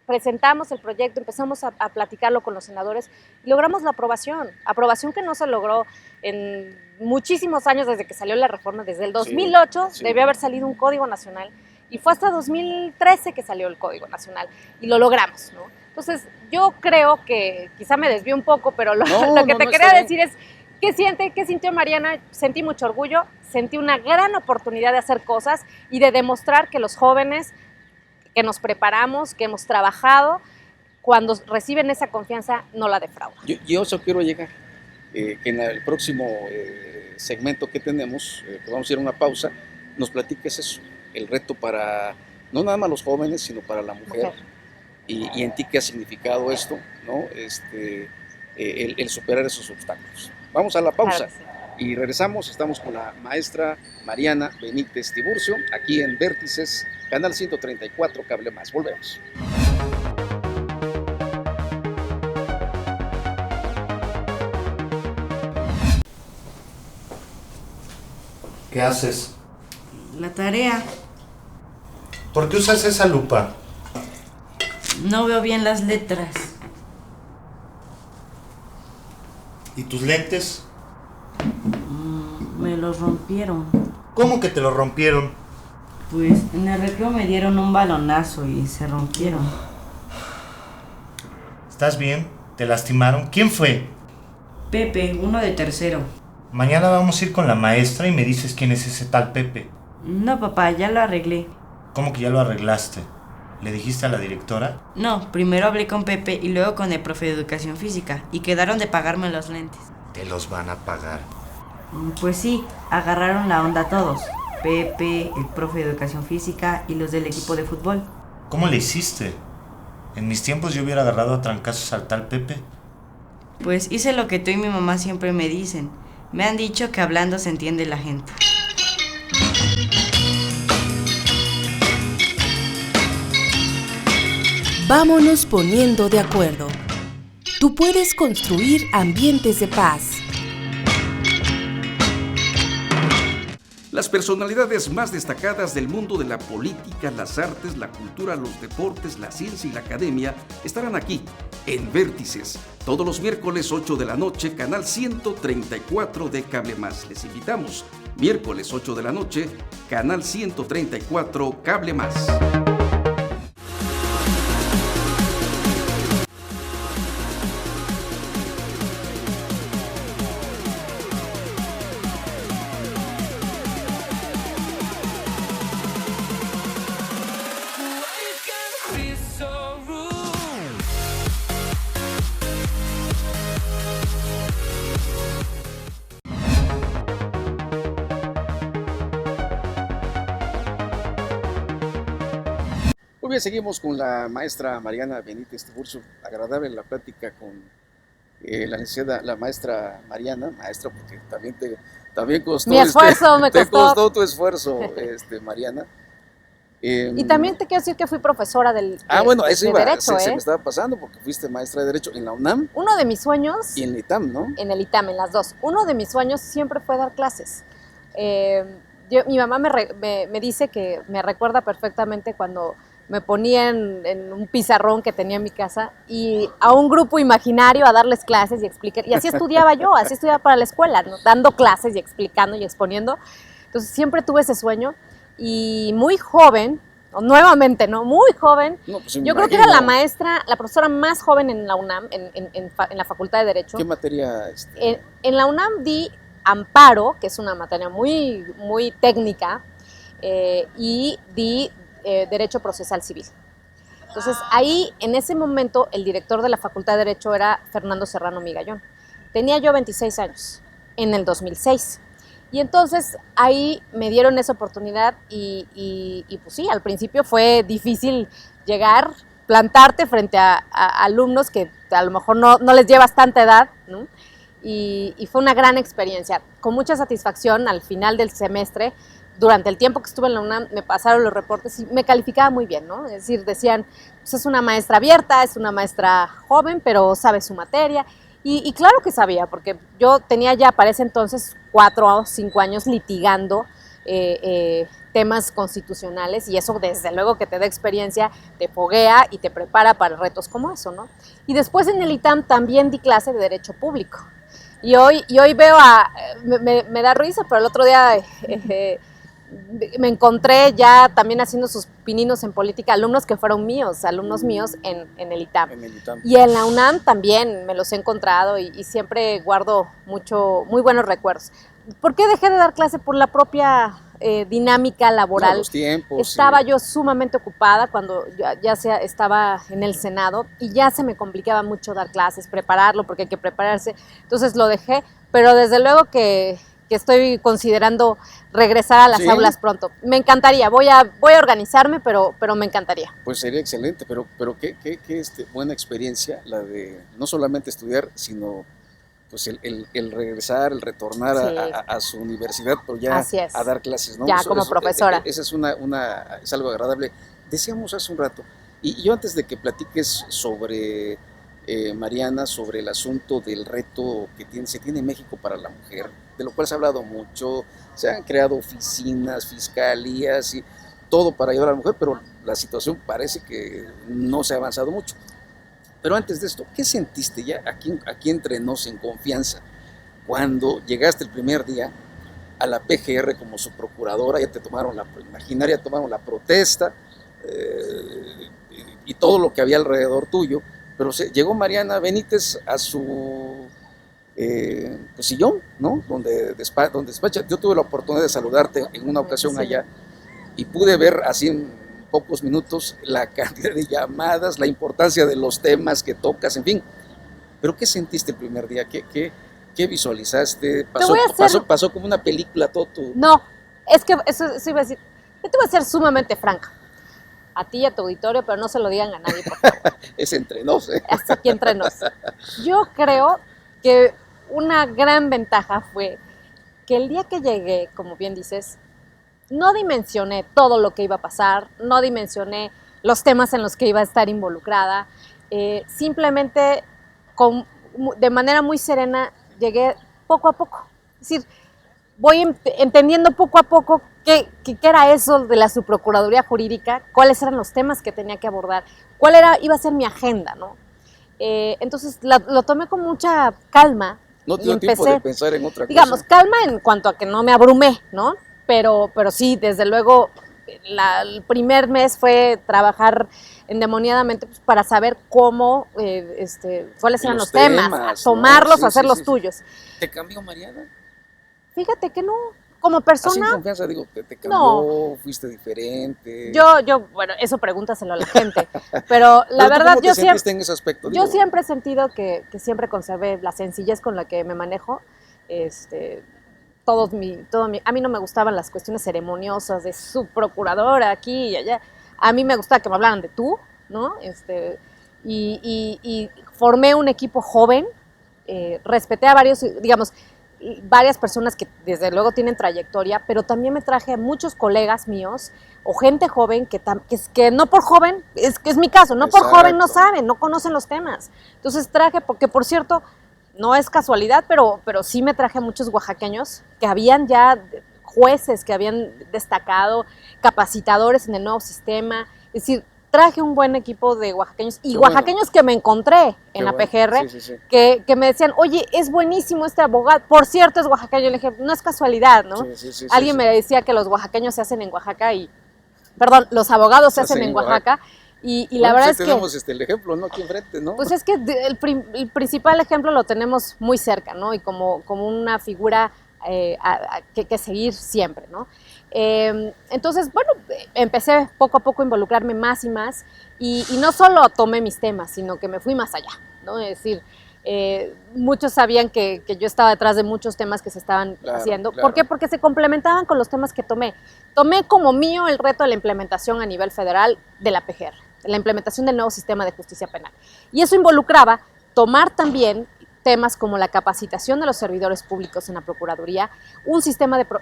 presentamos el proyecto, empezamos a platicarlo con los senadores y logramos la aprobación que no se logró en muchísimos años desde que salió la reforma, desde el 2008
Sí.
debió haber salido un Código Nacional y fue hasta 2013 que salió el Código Nacional y lo logramos, ¿no? Entonces yo creo que quizá me desvío un poco, pero lo que te quería decir es, ¿qué sintió Mariana? Sentí mucho orgullo, sentí una gran oportunidad de hacer cosas y de demostrar que los jóvenes que nos preparamos, que hemos trabajado, cuando reciben esa confianza no la defraudan.
Yo eso quiero llegar, que en el próximo segmento que tenemos, que vamos a ir a una pausa, nos platiques eso, el reto para, no nada más los jóvenes, sino para la mujer. Y en ti qué ha significado esto, ¿no? El superar esos obstáculos. Vamos a la pausa.
Claro,
Y regresamos, estamos con la maestra Mariana Benítez Tiburcio, aquí en Vértices, Canal 134, Cable Más. Volvemos.
¿Qué haces?
La tarea.
¿Por qué usas esa lupa?
No veo bien las letras.
¿Y tus lentes?
Me los rompieron.
¿Cómo que te lo rompieron?
Pues en el recreo me dieron un balonazo y se rompieron.
¿Estás bien? ¿Te lastimaron? ¿Quién fue?
Pepe, uno de tercero.
Mañana vamos a ir con la maestra y me dices quién es ese tal Pepe.
No, papá, ya lo arreglé.
¿Cómo que ya lo arreglaste? ¿Le dijiste a la directora?
No, primero hablé con Pepe y luego con el profe de educación física y quedaron de pagarme los lentes.
Te los van a pagar.
Pues sí, agarraron la onda todos. Pepe, el profe de educación física y los del equipo de fútbol.
¿Cómo le hiciste? En mis tiempos yo hubiera agarrado a trancazos al tal Pepe.
Pues hice lo que tú y mi mamá siempre me dicen. Me han dicho que hablando se entiende la gente.
Vámonos poniendo de acuerdo. Tú puedes construir ambientes de paz.
Las personalidades más destacadas del mundo de la política, las artes, la cultura, los deportes, la ciencia y la academia estarán aquí, en Vértices, todos los miércoles 8 de la noche, canal 134 de Cable Más. Les invitamos, miércoles 8 de la noche, canal 134 Cable Más.
Muy bien, seguimos con la maestra Mariana Benítez Tiburcio. Agradable la plática con la licenciada, la maestra Mariana, maestra, porque también costó,
Mi esfuerzo me
te
costó.
costó tu esfuerzo, Mariana.
Y también te quiero decir que fui profesora
Bueno, eso
de
iba,
Derecho,
se
¿eh?
me estaba pasando porque fuiste maestra de Derecho en la UNAM
Uno de mis sueños,
y en el ITAM, ¿no?
en el ITAM, en las dos, uno de mis sueños siempre fue dar clases. Mi mamá me dice que me recuerda perfectamente cuando me ponía en un pizarrón que tenía en mi casa y a un grupo imaginario a darles clases y explicar. Y así estudiaba yo, así estudiaba para la escuela, ¿no? Dando clases y explicando y exponiendo. Entonces siempre tuve ese sueño y muy joven, nuevamente, ¿no? Muy joven.
No, pues,
Yo creo que era la profesora más joven en la UNAM, en la Facultad de Derecho.
¿Qué materia?
En la UNAM di amparo, que es una materia muy, muy técnica, y di Derecho Procesal Civil. Entonces, ahí, en ese momento, el director de la Facultad de Derecho era Fernando Serrano Migallón. Tenía yo 26 años, en el 2006. Y entonces, ahí me dieron esa oportunidad y pues sí, al principio fue difícil llegar, plantarte frente a alumnos que a lo mejor no les llevas tanta edad, ¿no? Y fue una gran experiencia. Con mucha satisfacción, al final del semestre, durante el tiempo que estuve en la UNAM, me pasaron los reportes y me calificaba muy bien, ¿no? Es decir, decían, pues es una maestra abierta, es una maestra joven, pero sabe su materia. Y claro que sabía, porque yo tenía ya para ese entonces 4 o 5 años litigando temas constitucionales y eso desde luego que te da experiencia, te foguea y te prepara para retos como eso, ¿no? Y después en el ITAM también di clase de Derecho Público. Y hoy veo me da risa, pero el otro día me encontré ya también haciendo sus pininos en política, alumnos que fueron míos, alumnos míos en el ITAM. Y en la UNAM también me los he encontrado y siempre guardo muy buenos recuerdos. ¿Por qué dejé de dar clase? Por la propia dinámica laboral.
No, los tiempos.
Estaba yo sumamente ocupada cuando estaba en el Senado y ya se me complicaba mucho dar clases, prepararlo, porque hay que prepararse. Entonces lo dejé, pero desde luego que estoy considerando regresar a las aulas pronto. Me encantaría, voy a organizarme, pero me encantaría.
Pues sería excelente, pero qué buena experiencia la de no solamente estudiar, sino pues el regresar, el retornar a su universidad, pero ya a dar clases, ¿no?
Ya como profesora.
Esa es algo agradable. Decíamos hace un rato, y yo antes de que platiques sobre Mariana, sobre el asunto del reto que se tiene en México para la mujer, de lo cual se ha hablado mucho, se han creado oficinas, fiscalías y todo para ayudar a la mujer, pero la situación parece que no se ha avanzado mucho. Pero antes de esto, ¿qué sentiste ya aquí entre nos en confianza cuando llegaste el primer día a la PGR como su procuradora? Ya tomaron la protesta y todo lo que había alrededor tuyo, pero llegó Mariana Benítez a su sillón, ¿no? Donde despacha. Yo tuve la oportunidad de saludarte en una ocasión allá y pude ver así en pocos minutos la cantidad de llamadas, la importancia de los temas que tocas, en fin. Pero ¿qué sentiste el primer día? ¿Qué visualizaste? ¿Pasó como una película todo tu...?
No, es que eso iba a decir. Yo te voy a ser sumamente franca. A ti y a tu auditorio, pero no se lo digan a nadie, por favor.
Es entre nos, ¿eh?
Hasta aquí entre nos. Yo creo que una gran ventaja fue que el día que llegué, como bien dices, no dimensioné todo lo que iba a pasar, no dimensioné los temas en los que iba a estar involucrada, simplemente de manera muy serena llegué poco a poco. Es decir, voy entendiendo poco a poco qué era eso de la subprocuraduría jurídica, cuáles eran los temas que tenía que abordar, iba a ser mi agenda, ¿no? Entonces lo tomé con mucha calma.
No dio tiempo de pensar en otra cosa.
Digamos, calma en cuanto a que no me abrumé, ¿no? Pero sí, desde luego, el primer mes fue trabajar endemoniadamente pues, para saber cómo, cuáles eran los temas, tomarlos, hacerlos tuyos.
¿Te cambió Mariana?
Fíjate que no, como persona.
Así en confianza digo, ¿te cambió?
No.
¿Fuiste diferente?
Bueno, eso pregúntaselo a la gente, pero la verdad
¿cómo te sentiste en ese aspecto?
Yo siempre he sentido que siempre conservé la sencillez con la que me manejo, a mí no me gustaban las cuestiones ceremoniosas de subprocuradora aquí y allá. A mí me gustaba que me hablaran de tú, ¿no? Y formé un equipo joven, respeté a varias personas que desde luego tienen trayectoria, pero también me traje a muchos colegas míos o gente joven que no por joven, que es mi caso, no por joven no saben, no conocen los temas. Entonces traje, porque por cierto, no es casualidad, pero sí me traje a muchos oaxaqueños que habían ya jueces, que habían destacado, capacitadores en el nuevo sistema, es decir, traje un buen equipo de oaxaqueños y oaxaqueños que me encontré en la PGR, que me decían, oye, es buenísimo este abogado, por cierto es oaxaqueño. Yo le dije, no es casualidad, ¿no? Alguien me decía que los oaxaqueños se hacen en Oaxaca los abogados se hacen en Oaxaca. Y la verdad es que
tenemos el ejemplo, ¿no? Aquí enfrente, ¿no?
Pues es que el principal ejemplo lo tenemos muy cerca, ¿no? Y como una figura que seguir siempre, ¿no? Entonces, bueno, empecé poco a poco a involucrarme más y más y no solo tomé mis temas, sino que me fui más allá, ¿no? Es decir, muchos sabían que yo estaba detrás de muchos temas que se estaban haciendo. Claro. ¿Por qué? Porque se complementaban con los temas que tomé. Tomé como mío el reto de la implementación a nivel federal de la PGR, la implementación del nuevo sistema de justicia penal. Y eso involucraba tomar también temas como la capacitación de los servidores públicos en la Procuraduría,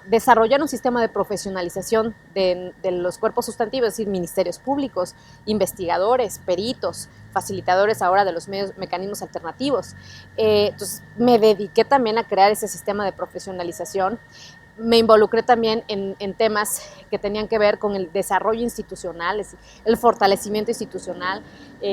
desarrollar un sistema de profesionalización de los cuerpos sustantivos, es decir, ministerios públicos, investigadores, peritos, facilitadores ahora de los mecanismos alternativos. Entonces, me dediqué también a crear ese sistema de profesionalización. Me involucré también en temas que tenían que ver con el desarrollo institucional, el fortalecimiento institucional.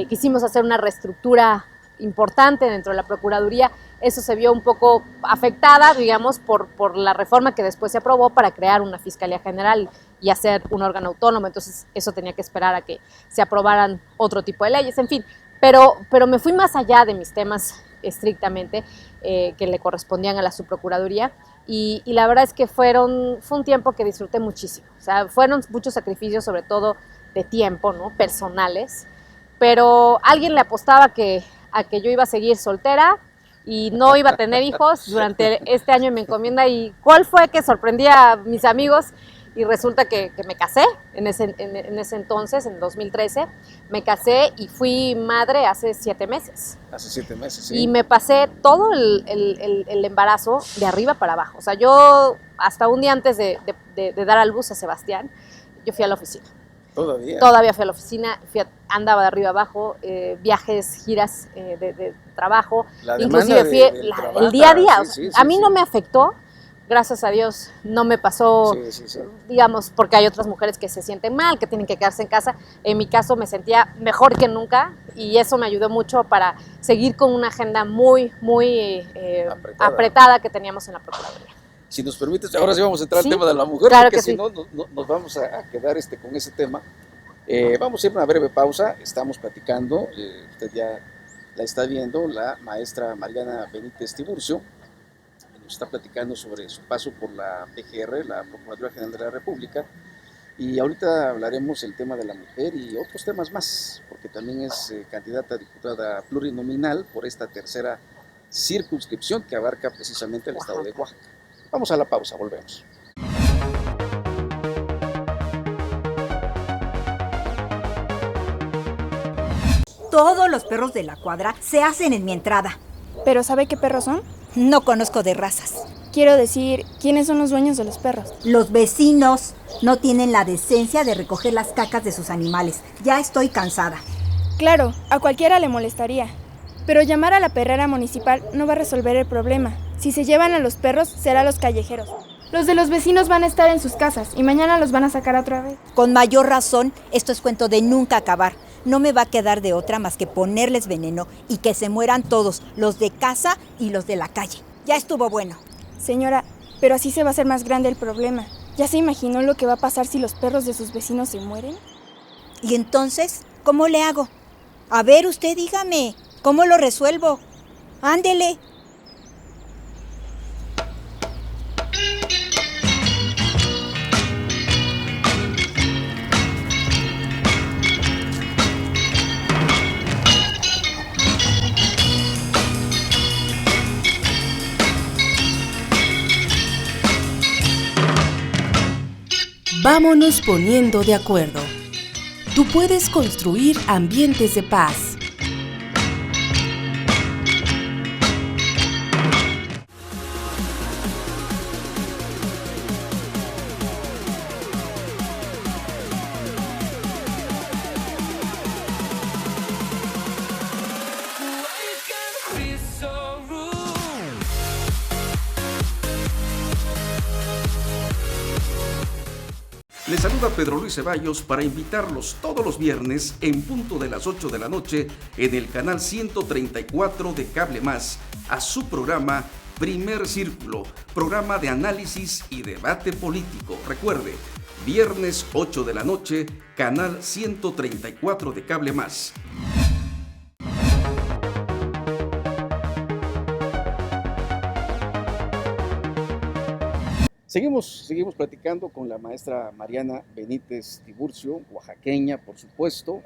Quisimos hacer una reestructura importante dentro de la Procuraduría. Eso se vio un poco afectada, digamos, por la reforma que después se aprobó para crear una Fiscalía General y hacer un órgano autónomo. Entonces eso tenía que esperar a que se aprobaran otro tipo de leyes, en fin. Pero me fui más allá de mis temas estrictamente que le correspondían a la Subprocuraduría y la verdad es que fue un tiempo que disfruté muchísimo. O sea, fueron muchos sacrificios, sobre todo de tiempo, ¿no? Personales, pero alguien le apostaba a que yo iba a seguir soltera y no iba a tener hijos durante este año en mi encomienda. ¿Y cuál fue que sorprendí a mis amigos? Y resulta que me casé en ese entonces, en 2013, me casé y fui madre hace 7 meses.
Hace 7 meses, sí.
Y me pasé todo el embarazo de arriba para abajo. O sea, yo hasta un día antes de dar a luz a Sebastián, yo fui a la oficina. Todavía fui a la oficina, andaba de arriba abajo, viajes, giras de trabajo, inclusive fui el día a día. A mí no me afectó, gracias a Dios no me pasó, digamos, porque hay otras mujeres que se sienten mal, que tienen que quedarse en casa. En mi caso me sentía mejor que nunca y eso me ayudó mucho para seguir con una agenda muy apretada que teníamos en la Procuraduría.
Si nos permites, ahora sí vamos a entrar al tema de la mujer,
claro,
porque si no nos vamos a quedar con ese tema. Vamos a ir a una breve pausa, estamos platicando, usted ya la está viendo, la maestra Mariana Benítez Tiburcio, nos está platicando sobre su paso por la PGR, la Procuraduría General de la República, y ahorita hablaremos del tema de la mujer y otros temas más, porque también es candidata a diputada plurinominal por esta tercera circunscripción que abarca precisamente el estado de Oaxaca. Vamos a la pausa, volvemos.
Todos los perros de la cuadra se hacen en mi entrada.
¿Pero sabe qué perros son?
No conozco de razas.
Quiero decir, ¿quiénes son los dueños de los perros?
Los vecinos no tienen la decencia de recoger las cacas de sus animales. Ya estoy cansada.
Claro, a cualquiera le molestaría. Pero llamar a la perrera municipal no va a resolver el problema. Si se llevan a los perros, será a los callejeros. Los de los vecinos van a estar en sus casas y mañana los van a sacar otra vez.
Con mayor razón, esto es cuento de nunca acabar. No me va a quedar de otra más que ponerles veneno y que se mueran todos, los de casa y los de la calle. Ya estuvo bueno.
Señora, pero así se va a hacer más grande el problema. ¿Ya se imaginó lo que va a pasar si los perros de sus vecinos se mueren?
¿Y entonces cómo le hago? A ver, usted dígame, ¿cómo lo resuelvo? Ándele.
Vámonos poniendo de acuerdo. Tú puedes construir ambientes de paz.
Les saluda Pedro Luis Ceballos para invitarlos todos los viernes en punto de las 8 de la noche en el canal 134 de Cable Más a su programa Primer Círculo, programa de análisis y debate político. Recuerde, viernes 8 de la noche, canal 134 de Cable Más.
Seguimos platicando con la maestra Mariana Benítez Tiburcio, oaxaqueña, por supuesto.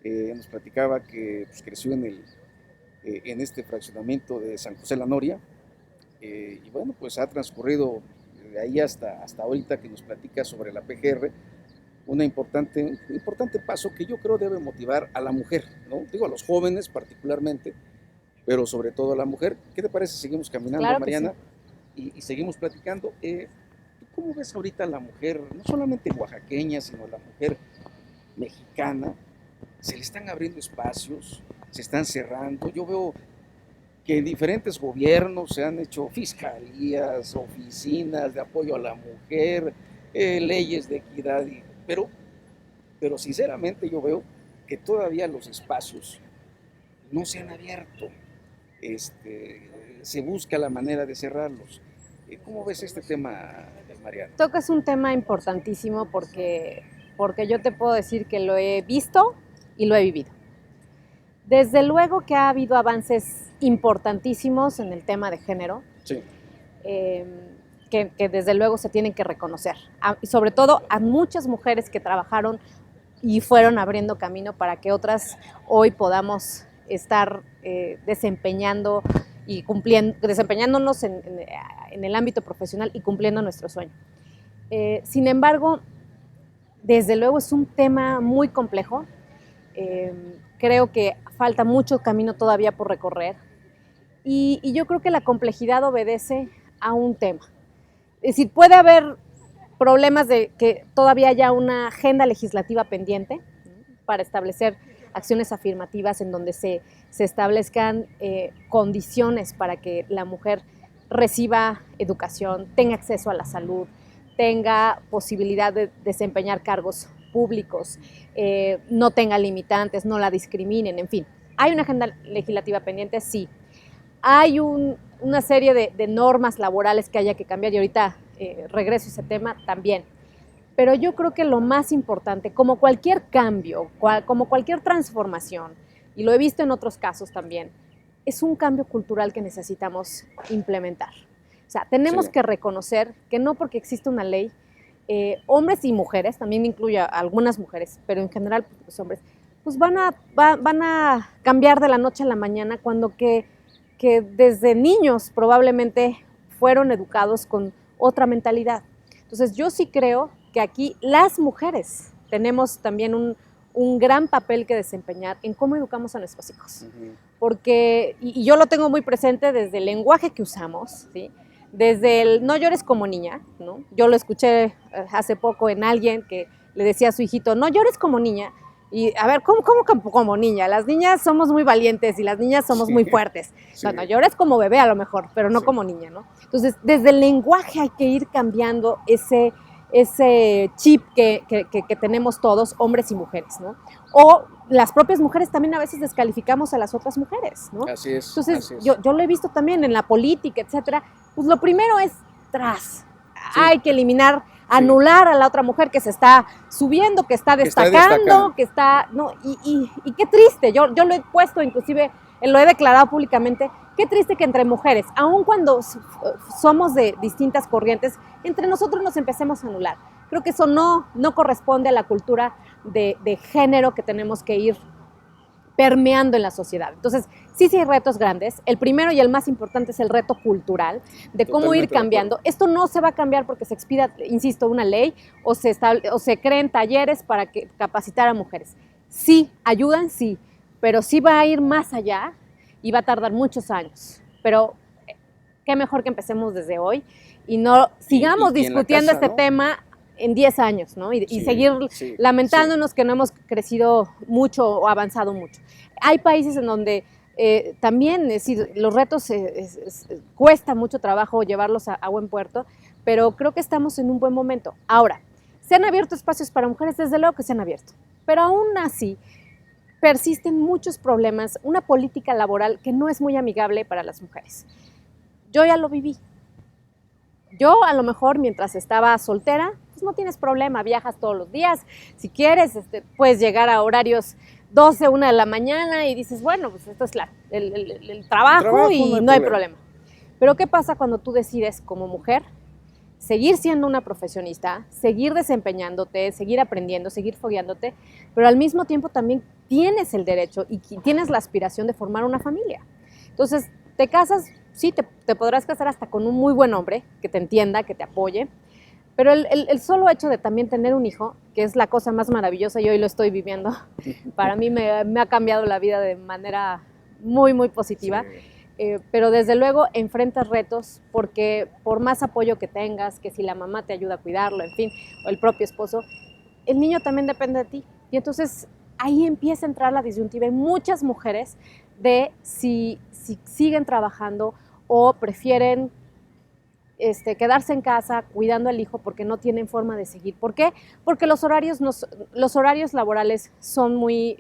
Nos platicaba que pues, creció en este fraccionamiento de San José La Noria. Y bueno, pues ha transcurrido de ahí hasta ahorita que nos platica sobre la PGR, un importante paso que yo creo debe motivar a la mujer, ¿no? Digo, a los jóvenes particularmente, pero sobre todo a la mujer. ¿Qué te parece? Seguimos caminando, claro, Mariana. Sí. Y seguimos platicando. ¿Cómo ves ahorita a la mujer, no solamente oaxaqueña, sino a la mujer mexicana? Se le están abriendo espacios, se están cerrando. Yo veo que en diferentes gobiernos se han hecho fiscalías, oficinas de apoyo a la mujer, leyes de equidad, pero sinceramente yo veo que todavía los espacios no se han abierto. Se busca la manera de cerrarlos. ¿Cómo ves este tema, Mariana?
Tocas un tema importantísimo porque yo te puedo decir que lo he visto y lo he vivido. Desde luego que ha habido avances importantísimos en el tema de género, sí. Que desde luego se tienen que reconocer, y sobre todo a muchas mujeres que trabajaron y fueron abriendo camino para que otras hoy podamos estar desempeñando y desempeñándonos en el ámbito profesional y cumpliendo nuestro sueño. Sin embargo, desde luego es un tema muy complejo. Creo que falta mucho camino todavía por recorrer y yo creo que la complejidad obedece a un tema. Es decir, puede haber problemas de que todavía haya una agenda legislativa pendiente, ¿no?, para establecer acciones afirmativas en donde se establezcan condiciones para que la mujer reciba educación, tenga acceso a la salud, tenga posibilidad de desempeñar cargos públicos, no tenga limitantes, no la discriminen, en fin. ¿Hay una agenda legislativa pendiente? Sí. ¿Hay una serie de normas laborales que haya que cambiar? Y ahorita regreso a ese tema también. Pero yo creo que lo más importante, como cualquier cambio, como cualquier transformación, y lo he visto en otros casos también, es un cambio cultural que necesitamos implementar. O sea, tenemos que reconocer que no porque existe una ley, hombres y mujeres, también incluye a algunas mujeres, pero en general los hombres, pues van a cambiar de la noche a la mañana cuando que desde niños probablemente fueron educados con otra mentalidad. Entonces yo sí creo que aquí las mujeres tenemos también un gran papel que desempeñar en cómo educamos a nuestros hijos. Uh-huh. Porque, y yo lo tengo muy presente desde el lenguaje que usamos, ¿sí? Desde el no llores como niña, ¿no? Yo lo escuché hace poco en alguien que le decía a su hijito, no llores como niña. Y a ver, ¿cómo como niña? Las niñas somos muy valientes y las niñas somos muy fuertes. Sí. No, llores como bebé a lo mejor, pero no como niña, ¿no? Entonces, desde el lenguaje hay que ir cambiando ese chip que tenemos todos, hombres y mujeres, ¿no? O las propias mujeres también a veces descalificamos a las otras mujeres, ¿no?
Así es.
Entonces, yo lo he visto también en la política, etcétera. Pues lo primero es Sí. Hay que eliminar, anular a la otra mujer que se está subiendo, que está destacando, que está no, y qué triste, yo lo he puesto, inclusive lo he declarado públicamente, qué triste que entre mujeres, aun cuando somos de distintas corrientes, entre nosotros nos empecemos a anular. Creo que eso no corresponde a la cultura de género que tenemos que ir permeando en la sociedad. Entonces, sí hay retos grandes. El primero y el más importante es el reto cultural, de cómo
Totalmente
ir cambiando. Esto no se va a cambiar porque se expida, insisto, una ley o se creen talleres para capacitar a mujeres. Sí, ayudan, sí, pero sí va a ir más allá y va a tardar muchos años. Pero qué mejor que empecemos desde hoy y no sigamos discutiendo
casa, ¿no?
tema en 10 años, ¿no? Y
Sí,
seguir
sí,
lamentándonos que no hemos crecido mucho o avanzado mucho. Hay países en donde también, es decir, los retos cuesta mucho trabajo llevarlos a buen puerto, pero creo que estamos en un buen momento. Ahora, ¿se han abierto espacios para mujeres? Desde luego que se han abierto, pero aún así persisten muchos problemas, una política laboral que no es muy amigable para las mujeres. Yo ya lo viví. Yo a lo mejor mientras estaba soltera, pues no tienes problema, viajas todos los días, si quieres puedes llegar a horarios 12, 1 de la mañana y dices, bueno, pues esto es el trabajo y no hay problema. Pero ¿qué pasa cuando tú decides como mujer seguir siendo una profesionista, seguir desempeñándote, seguir aprendiendo, seguir fogueándote, pero al mismo tiempo también tienes el derecho y tienes la aspiración de formar una familia? Entonces, te casas, sí, te podrás casar hasta con un muy buen hombre que te entienda, que te apoye, pero el solo hecho de también tener un hijo, que es la cosa más maravillosa y hoy lo estoy viviendo, para mí me ha cambiado la vida de manera muy, muy positiva. Sí. Pero desde luego enfrentas retos porque por más apoyo que tengas, que si la mamá te ayuda a cuidarlo, en fin, o el propio esposo, el niño también depende de ti. Y entonces ahí empieza a entrar la disyuntiva. Hay muchas mujeres de si siguen trabajando o prefieren quedarse en casa cuidando al hijo porque no tienen forma de seguir. ¿Por qué? Porque los horarios laborales son muy...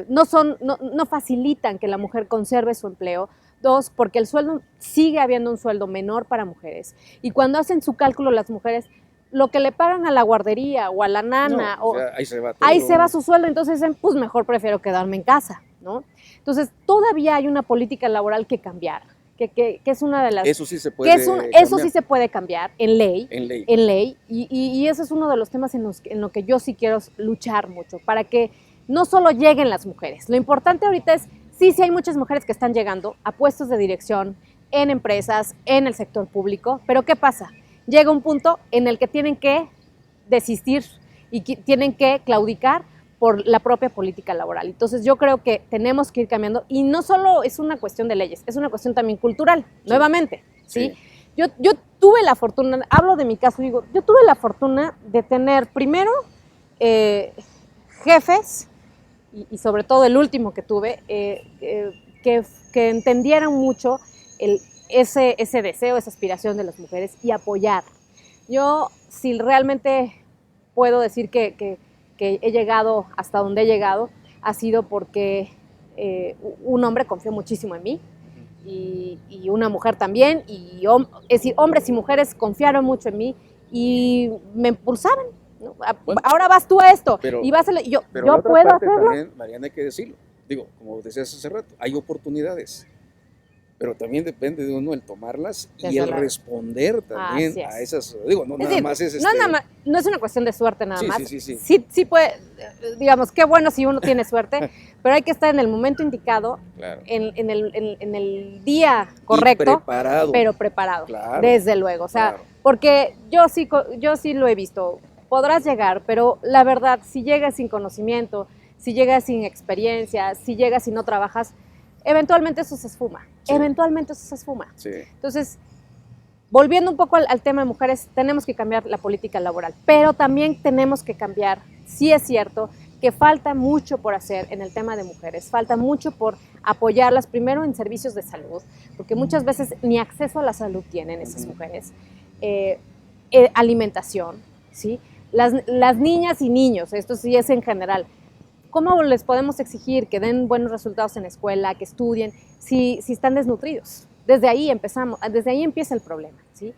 no facilitan que la mujer conserve su empleo. 2, porque el sueldo, sigue habiendo un sueldo menor para mujeres. Y cuando hacen su cálculo las mujeres, lo que le pagan a la guardería o a la nana,
ahí se va todo.
Ahí se va su sueldo, entonces dicen, pues mejor prefiero quedarme en casa, ¿no? Entonces, todavía hay una política laboral que cambiar, que es una de las...
Eso sí se puede cambiar.
Eso sí se puede cambiar en ley. Y ese es uno de los temas en lo que yo sí quiero luchar mucho, para que no solo lleguen las mujeres. Lo importante ahorita es, sí hay muchas mujeres que están llegando a puestos de dirección en empresas, en el sector público, pero ¿qué pasa? Llega un punto en el que tienen que desistir y tienen que claudicar por la propia política laboral. Entonces yo creo que tenemos que ir cambiando y no solo es una cuestión de leyes, es una cuestión también cultural, nuevamente, ¿sí? Yo tuve la fortuna, hablo de mi caso, digo, yo tuve la fortuna de tener primero jefes, y sobre todo el último que tuve, que entendieran mucho ese deseo, esa aspiración de las mujeres y apoyar. Yo, si realmente puedo decir que he llegado hasta donde he llegado, ha sido porque un hombre confió muchísimo en mí y una mujer también, es decir, hombres y mujeres confiaron mucho en mí y me impulsaban. ¿No? Bueno, ahora vas tú a esto y vas a yo puedo hacerlo.
También, Mariana, hay que decirlo. Digo, como decías hace rato, hay oportunidades, pero también depende de uno el tomarlas y el responder también a esas. Digo, no nada más es
no es una cuestión de suerte nada más.
Sí
puede, digamos, qué bueno si uno tiene suerte, pero hay que estar en el momento indicado,
claro,
en el día correcto, pero preparado, claro, desde luego. O sea, claro, porque yo sí lo he visto. Podrás llegar, pero la verdad, si llegas sin conocimiento, si llegas sin experiencia, si llegas y no trabajas, eventualmente eso se esfuma. Sí. Eventualmente eso se esfuma.
Sí.
Entonces, volviendo un poco al tema de mujeres, tenemos que cambiar la política laboral, pero también tenemos que cambiar, sí es cierto, que falta mucho por hacer en el tema de mujeres, falta mucho por apoyarlas, primero en servicios de salud, porque muchas veces ni acceso a la salud tienen esas mujeres, alimentación, ¿sí? Las niñas y niños, esto sí es en general, ¿cómo les podemos exigir que den buenos resultados en la escuela, que estudien, si están desnutridos? Desde ahí empieza el problema, ¿sí?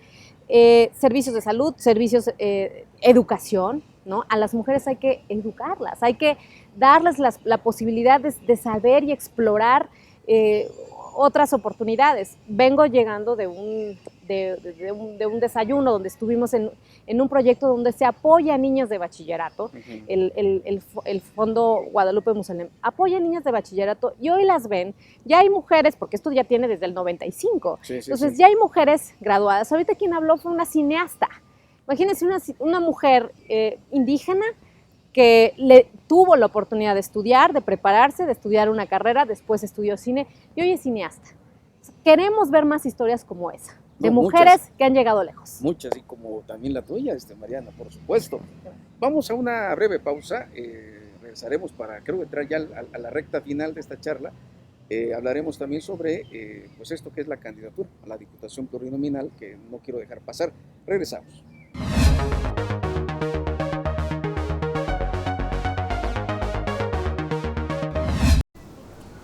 Servicios de salud, servicios, educación, ¿no? A las mujeres hay que educarlas, hay que darles la posibilidad de saber y explorar otras oportunidades. Vengo llegando de un de un desayuno donde estuvimos en un proyecto donde se apoya a niñas de bachillerato, el Fondo Guadalupe Musalem apoya a niñas de bachillerato y hoy las ven, ya hay mujeres, porque esto ya tiene desde el 95, entonces ya hay mujeres graduadas. Ahorita quien habló fue una cineasta. Imagínense una mujer indígena que tuvo la oportunidad de estudiar, de prepararse, de estudiar una carrera, después estudió cine y hoy es cineasta. Queremos ver más historias como esa, de mujeres muchas, que han llegado lejos.
Muchas, y como también la tuya, Mariana, por supuesto. Vamos a una breve pausa, regresaremos para, creo, entrar ya a la recta final de esta charla. Hablaremos también sobre pues esto que es la candidatura a la Diputación Plurinominal, que no quiero dejar pasar. Regresamos.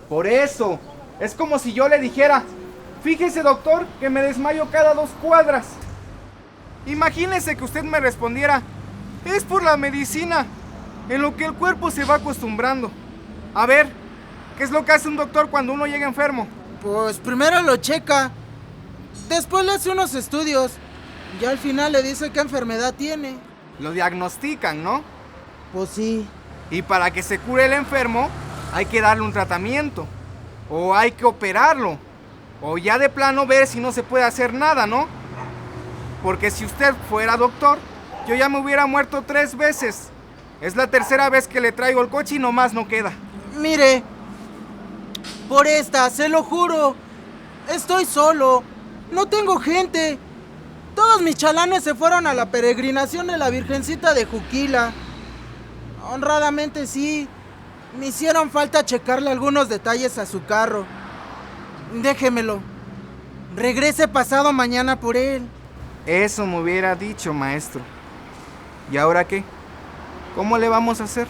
Por eso, es como si yo le dijera, fíjese doctor, que me desmayo cada 2 cuadras. Imagínese que usted me respondiera, es por la medicina, en lo que el cuerpo se va acostumbrando. A ver, ¿qué es lo que hace un doctor cuando uno llega enfermo?
Pues primero lo checa, después le hace unos estudios, y al final le dice qué enfermedad tiene.
Lo diagnostican, ¿no?
Pues sí.
Y para que se cure el enfermo, hay que darle un tratamiento, o hay que operarlo, o ya de plano ver si no se puede hacer nada, ¿no? Porque si usted fuera doctor, yo ya me hubiera muerto 3 veces. Es la 3ª vez que le traigo el coche y nomás no queda.
Mire, por esta, se lo juro, estoy solo, no tengo gente. Todos mis chalanes se fueron a la peregrinación de la Virgencita de Juquila. Honradamente sí. Me hicieron falta checarle algunos detalles a su carro. Déjemelo. Regrese pasado mañana por él.
Eso me hubiera dicho, maestro. ¿Y ahora qué? ¿Cómo le vamos a hacer?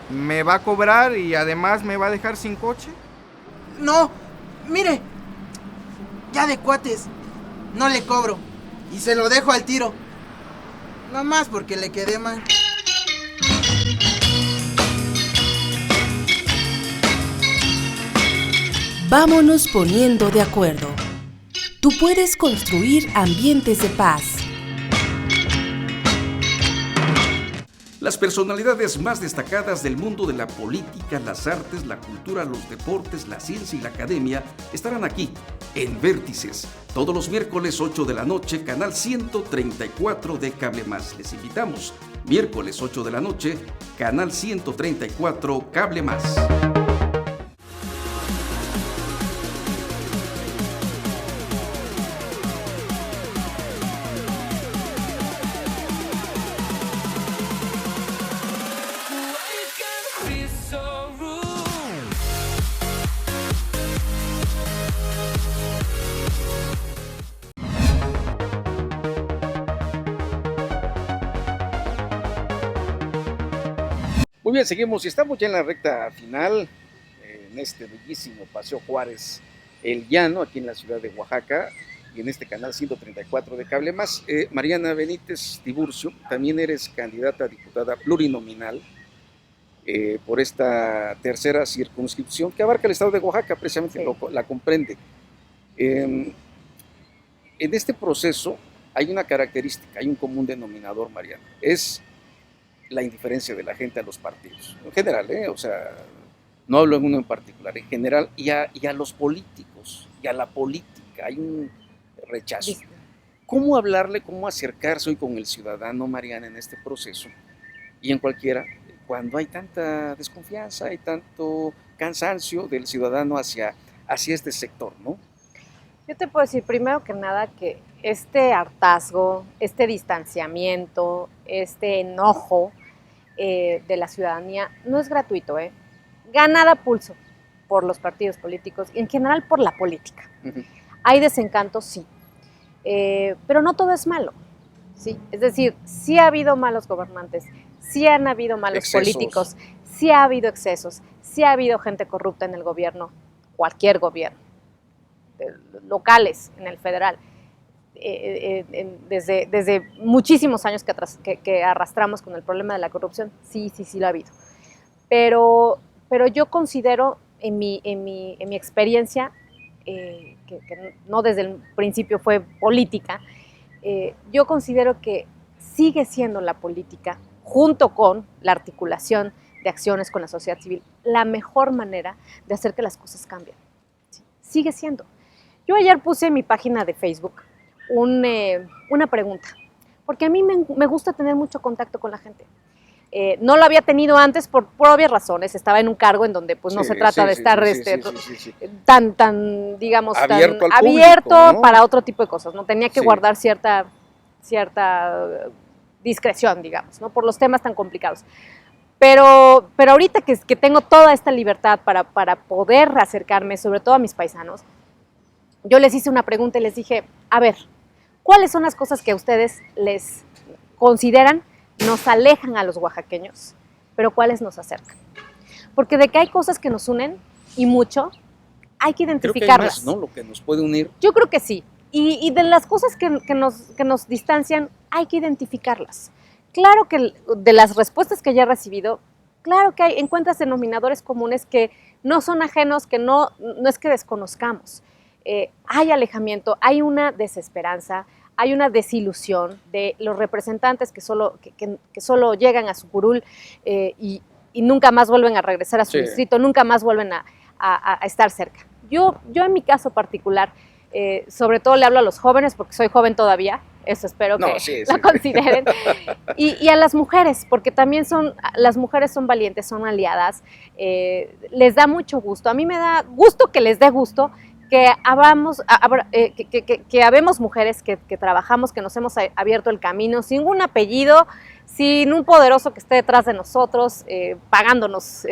¿Me va a cobrar y además me va a dejar sin coche?
No, mire. Ya de cuates. No le cobro. Y se lo dejo al tiro. Nomás porque le quedé mal.
Vámonos poniendo de acuerdo. Tú puedes construir ambientes de paz.
Las personalidades más destacadas del mundo de la política, las artes, la cultura, los deportes, la ciencia y la academia estarán aquí, en Vértices, todos los miércoles 8 de la noche, canal 134 de Cable Más. Les invitamos, miércoles 8 de la noche, canal 134 Cable Más.
Muy bien, seguimos y estamos ya en la recta final, en este bellísimo Paseo Juárez, El Llano, aquí en la ciudad de Oaxaca, y en este canal 134 de Cable Más. Mariana Benítez Tiburcio, también eres candidata a diputada plurinominal por esta 3ª circunscripción que abarca el estado de Oaxaca, precisamente la comprende. En este proceso hay una característica, hay un común denominador, Mariana, es la indiferencia de la gente a los partidos, en general, o sea, no hablo en uno en particular, en general, y a los políticos, y a la política, hay un rechazo. ¿Cómo hablarle, cómo acercarse hoy con el ciudadano, Mariana, en este proceso, y en cualquiera, cuando hay tanta desconfianza, hay tanto cansancio del ciudadano hacia este sector, ¿no?
Yo te puedo decir, primero que nada, que este hartazgo, este distanciamiento, este enojo de la ciudadanía no es gratuito, ganada a pulso por los partidos políticos y en general por la política. Hay desencanto, sí, pero no todo es malo, ¿sí? Es decir, sí ha habido malos gobernantes, sí han habido malos políticos, sí ha habido excesos, sí ha habido gente corrupta en el gobierno, cualquier gobierno, locales, en el federal. Desde muchísimos años que arrastramos con el problema de la corrupción, sí lo ha habido. Pero yo considero, en mi experiencia, que no desde el principio fue política, yo considero que sigue siendo la política, junto con la articulación de acciones con la sociedad civil, la mejor manera de hacer que las cosas cambien. ¿Sí? Sigue siendo. Yo ayer puse en mi página de Facebook una pregunta, porque a mí me gusta tener mucho contacto con la gente. No lo había tenido antes por obvias razones, estaba en un cargo en donde pues no se trata de estar tan digamos,
abierto,
tan
al
abierto
público, ¿no?
Para otro tipo de cosas, ¿no? Tenía que
Sí.
guardar cierta discreción, digamos, ¿no? Por los temas tan complicados. Pero ahorita que tengo toda esta libertad para poder acercarme, sobre todo a mis paisanos, yo les hice una pregunta y les dije, a ver, ¿cuáles son las cosas que a ustedes les consideran nos alejan a los oaxaqueños, pero cuáles nos acercan? Porque de que hay cosas que nos unen, y mucho, hay que
Creo que hay
identificarlas.
más, ¿no? Lo que nos puede unir.
Yo creo que sí. Y de las cosas que nos distancian, hay que identificarlas. Claro que de las respuestas que ya he recibido, claro que encuentras denominadores comunes que no son ajenos, que no es que desconozcamos. Hay alejamiento, hay una desesperanza, hay una desilusión de los representantes que solo llegan a su curul y nunca más vuelven a regresar a su distrito, nunca más vuelven a estar cerca. Yo en mi caso particular, sobre todo le hablo a los jóvenes porque soy joven todavía, eso espero que lo consideren, y a las mujeres, porque también las mujeres son valientes, son aliadas, les da mucho gusto, a mí me da gusto que les dé gusto que habemos mujeres que trabajamos, que nos hemos abierto el camino sin un apellido, sin un poderoso que esté detrás de nosotros, pagándonos,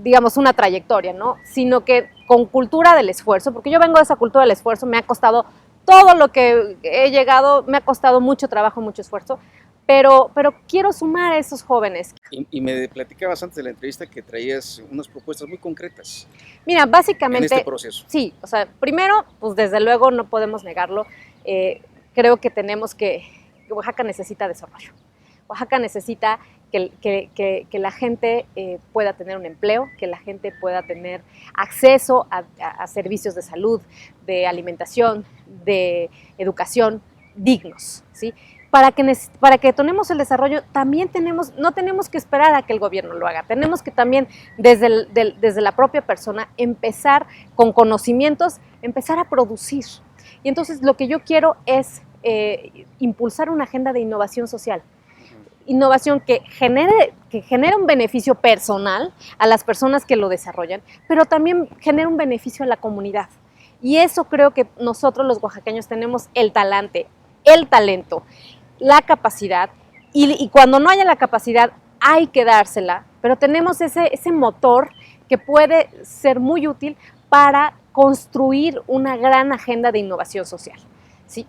digamos, una trayectoria, ¿no? Sino que con cultura del esfuerzo, porque yo vengo de esa cultura del esfuerzo, me ha costado todo lo que he llegado, me ha costado mucho trabajo, mucho esfuerzo, pero quiero sumar a esos jóvenes.
Y me platicabas antes de la entrevista que traías unas propuestas muy concretas.
Mira, básicamente...
En este proceso.
Sí, o sea, primero, pues desde luego no podemos negarlo, creo que Oaxaca necesita desarrollo. Oaxaca necesita que la gente pueda tener un empleo, que la gente pueda tener acceso a servicios de salud, de alimentación, de educación dignos, ¿sí? Para que tenemos el desarrollo, también no tenemos que esperar a que el gobierno lo haga, tenemos que también desde la propia persona empezar con conocimientos, empezar a producir. Y entonces lo que yo quiero es impulsar una agenda de innovación social. Innovación que genere un beneficio personal a las personas que lo desarrollan, pero también genere un beneficio a la comunidad. Y eso creo que nosotros los oaxaqueños tenemos el talento, la capacidad, y cuando no haya la capacidad hay que dársela, pero tenemos ese motor que puede ser muy útil para construir una gran agenda de innovación social. ¿Sí?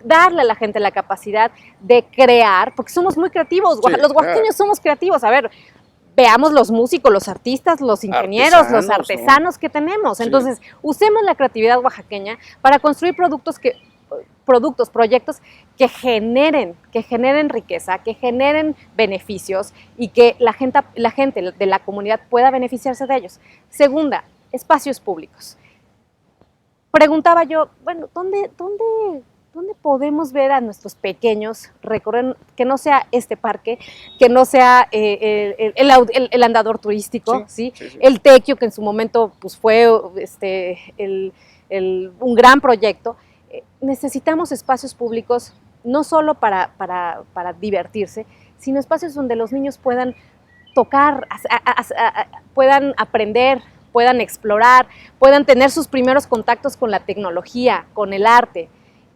Darle a la gente la capacidad de crear, porque somos muy creativos, los oaxaqueños somos creativos. A ver, veamos los músicos, los artistas, los ingenieros, los artesanos que tenemos. Entonces, usemos la creatividad oaxaqueña para construir proyectos que generen riqueza, que generen beneficios y que la gente de la comunidad pueda beneficiarse de ellos. Segunda, espacios públicos. Preguntaba yo, bueno, ¿dónde podemos ver a nuestros pequeños recorrer, que no sea este parque, que no sea el andador turístico, ¿sí? El Tequio, que en su momento pues, fue un gran proyecto? Necesitamos espacios públicos no solo para divertirse, sino espacios donde los niños puedan tocar, puedan aprender, puedan explorar, puedan tener sus primeros contactos con la tecnología, con el arte.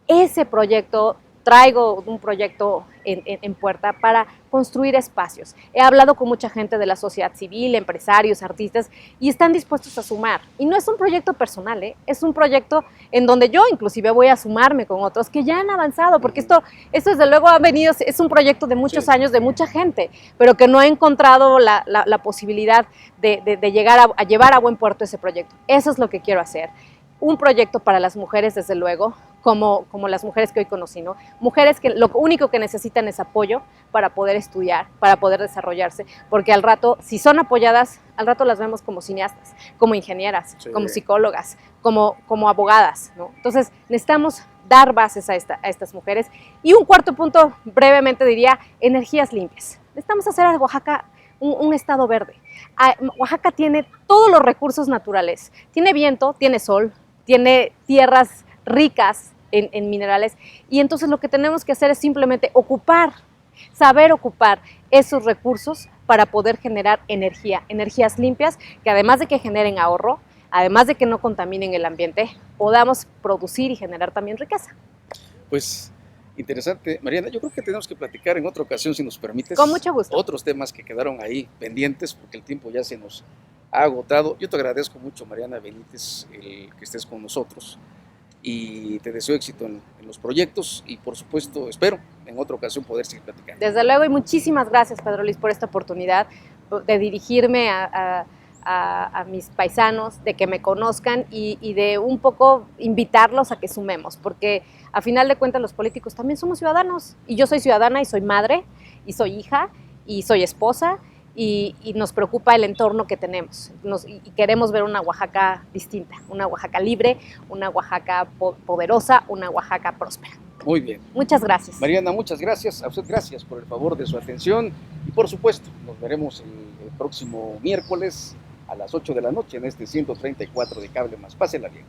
Ese proyecto, traigo un proyecto en puerta para construir espacios. He hablado con mucha gente de la sociedad civil, empresarios, artistas, y están dispuestos a sumar. Y no es un proyecto personal, es un proyecto en donde yo inclusive voy a sumarme con otros que ya han avanzado, porque esto desde luego es un proyecto de muchos años, de mucha gente, pero que no ha encontrado la posibilidad de llegar a llevar a buen puerto ese proyecto. Eso es lo que quiero hacer. Un proyecto para las mujeres, desde luego, como las mujeres que hoy conocí, ¿no? Mujeres que lo único que necesitan es apoyo para poder estudiar, para poder desarrollarse, porque al rato, si son apoyadas, al rato las vemos como cineastas, como ingenieras, sí, como psicólogas, como abogadas, ¿no? Entonces, necesitamos dar bases a estas mujeres. Y un cuarto punto, brevemente diría, energías limpias. Necesitamos hacer a Oaxaca un estado verde. Oaxaca tiene todos los recursos naturales, tiene viento, tiene sol, tiene tierras ricas en minerales, y entonces lo que tenemos que hacer es simplemente saber ocupar esos recursos para poder generar energías limpias, que además de que generen ahorro, además de que no contaminen el ambiente, podamos producir y generar también riqueza.
Pues interesante, Mariana. Yo creo que tenemos que platicar en otra ocasión, si nos permites.
Con mucho gusto.
Otros temas que quedaron ahí pendientes, porque el tiempo ya se nos ha agotado. Yo te agradezco mucho, Mariana Benítez, el que estés con nosotros, y te deseo éxito en los proyectos, y por supuesto espero en otra ocasión poder seguir platicando.
Desde luego, y muchísimas gracias, Pedro Luis, por esta oportunidad de dirigirme a mis paisanos, de que me conozcan y de un poco invitarlos a que sumemos, porque a final de cuentas los políticos también somos ciudadanos, y yo soy ciudadana y soy madre, y soy hija, y soy esposa, y nos preocupa el entorno que tenemos, y queremos ver una Oaxaca distinta, una Oaxaca libre, una Oaxaca poderosa, una Oaxaca próspera.
Muy bien.
Muchas gracias.
Mariana, muchas gracias. A usted gracias por el favor de su atención, y por supuesto nos veremos el próximo miércoles a las 8 de la noche en este 134 de Cable Más. Pásenla bien.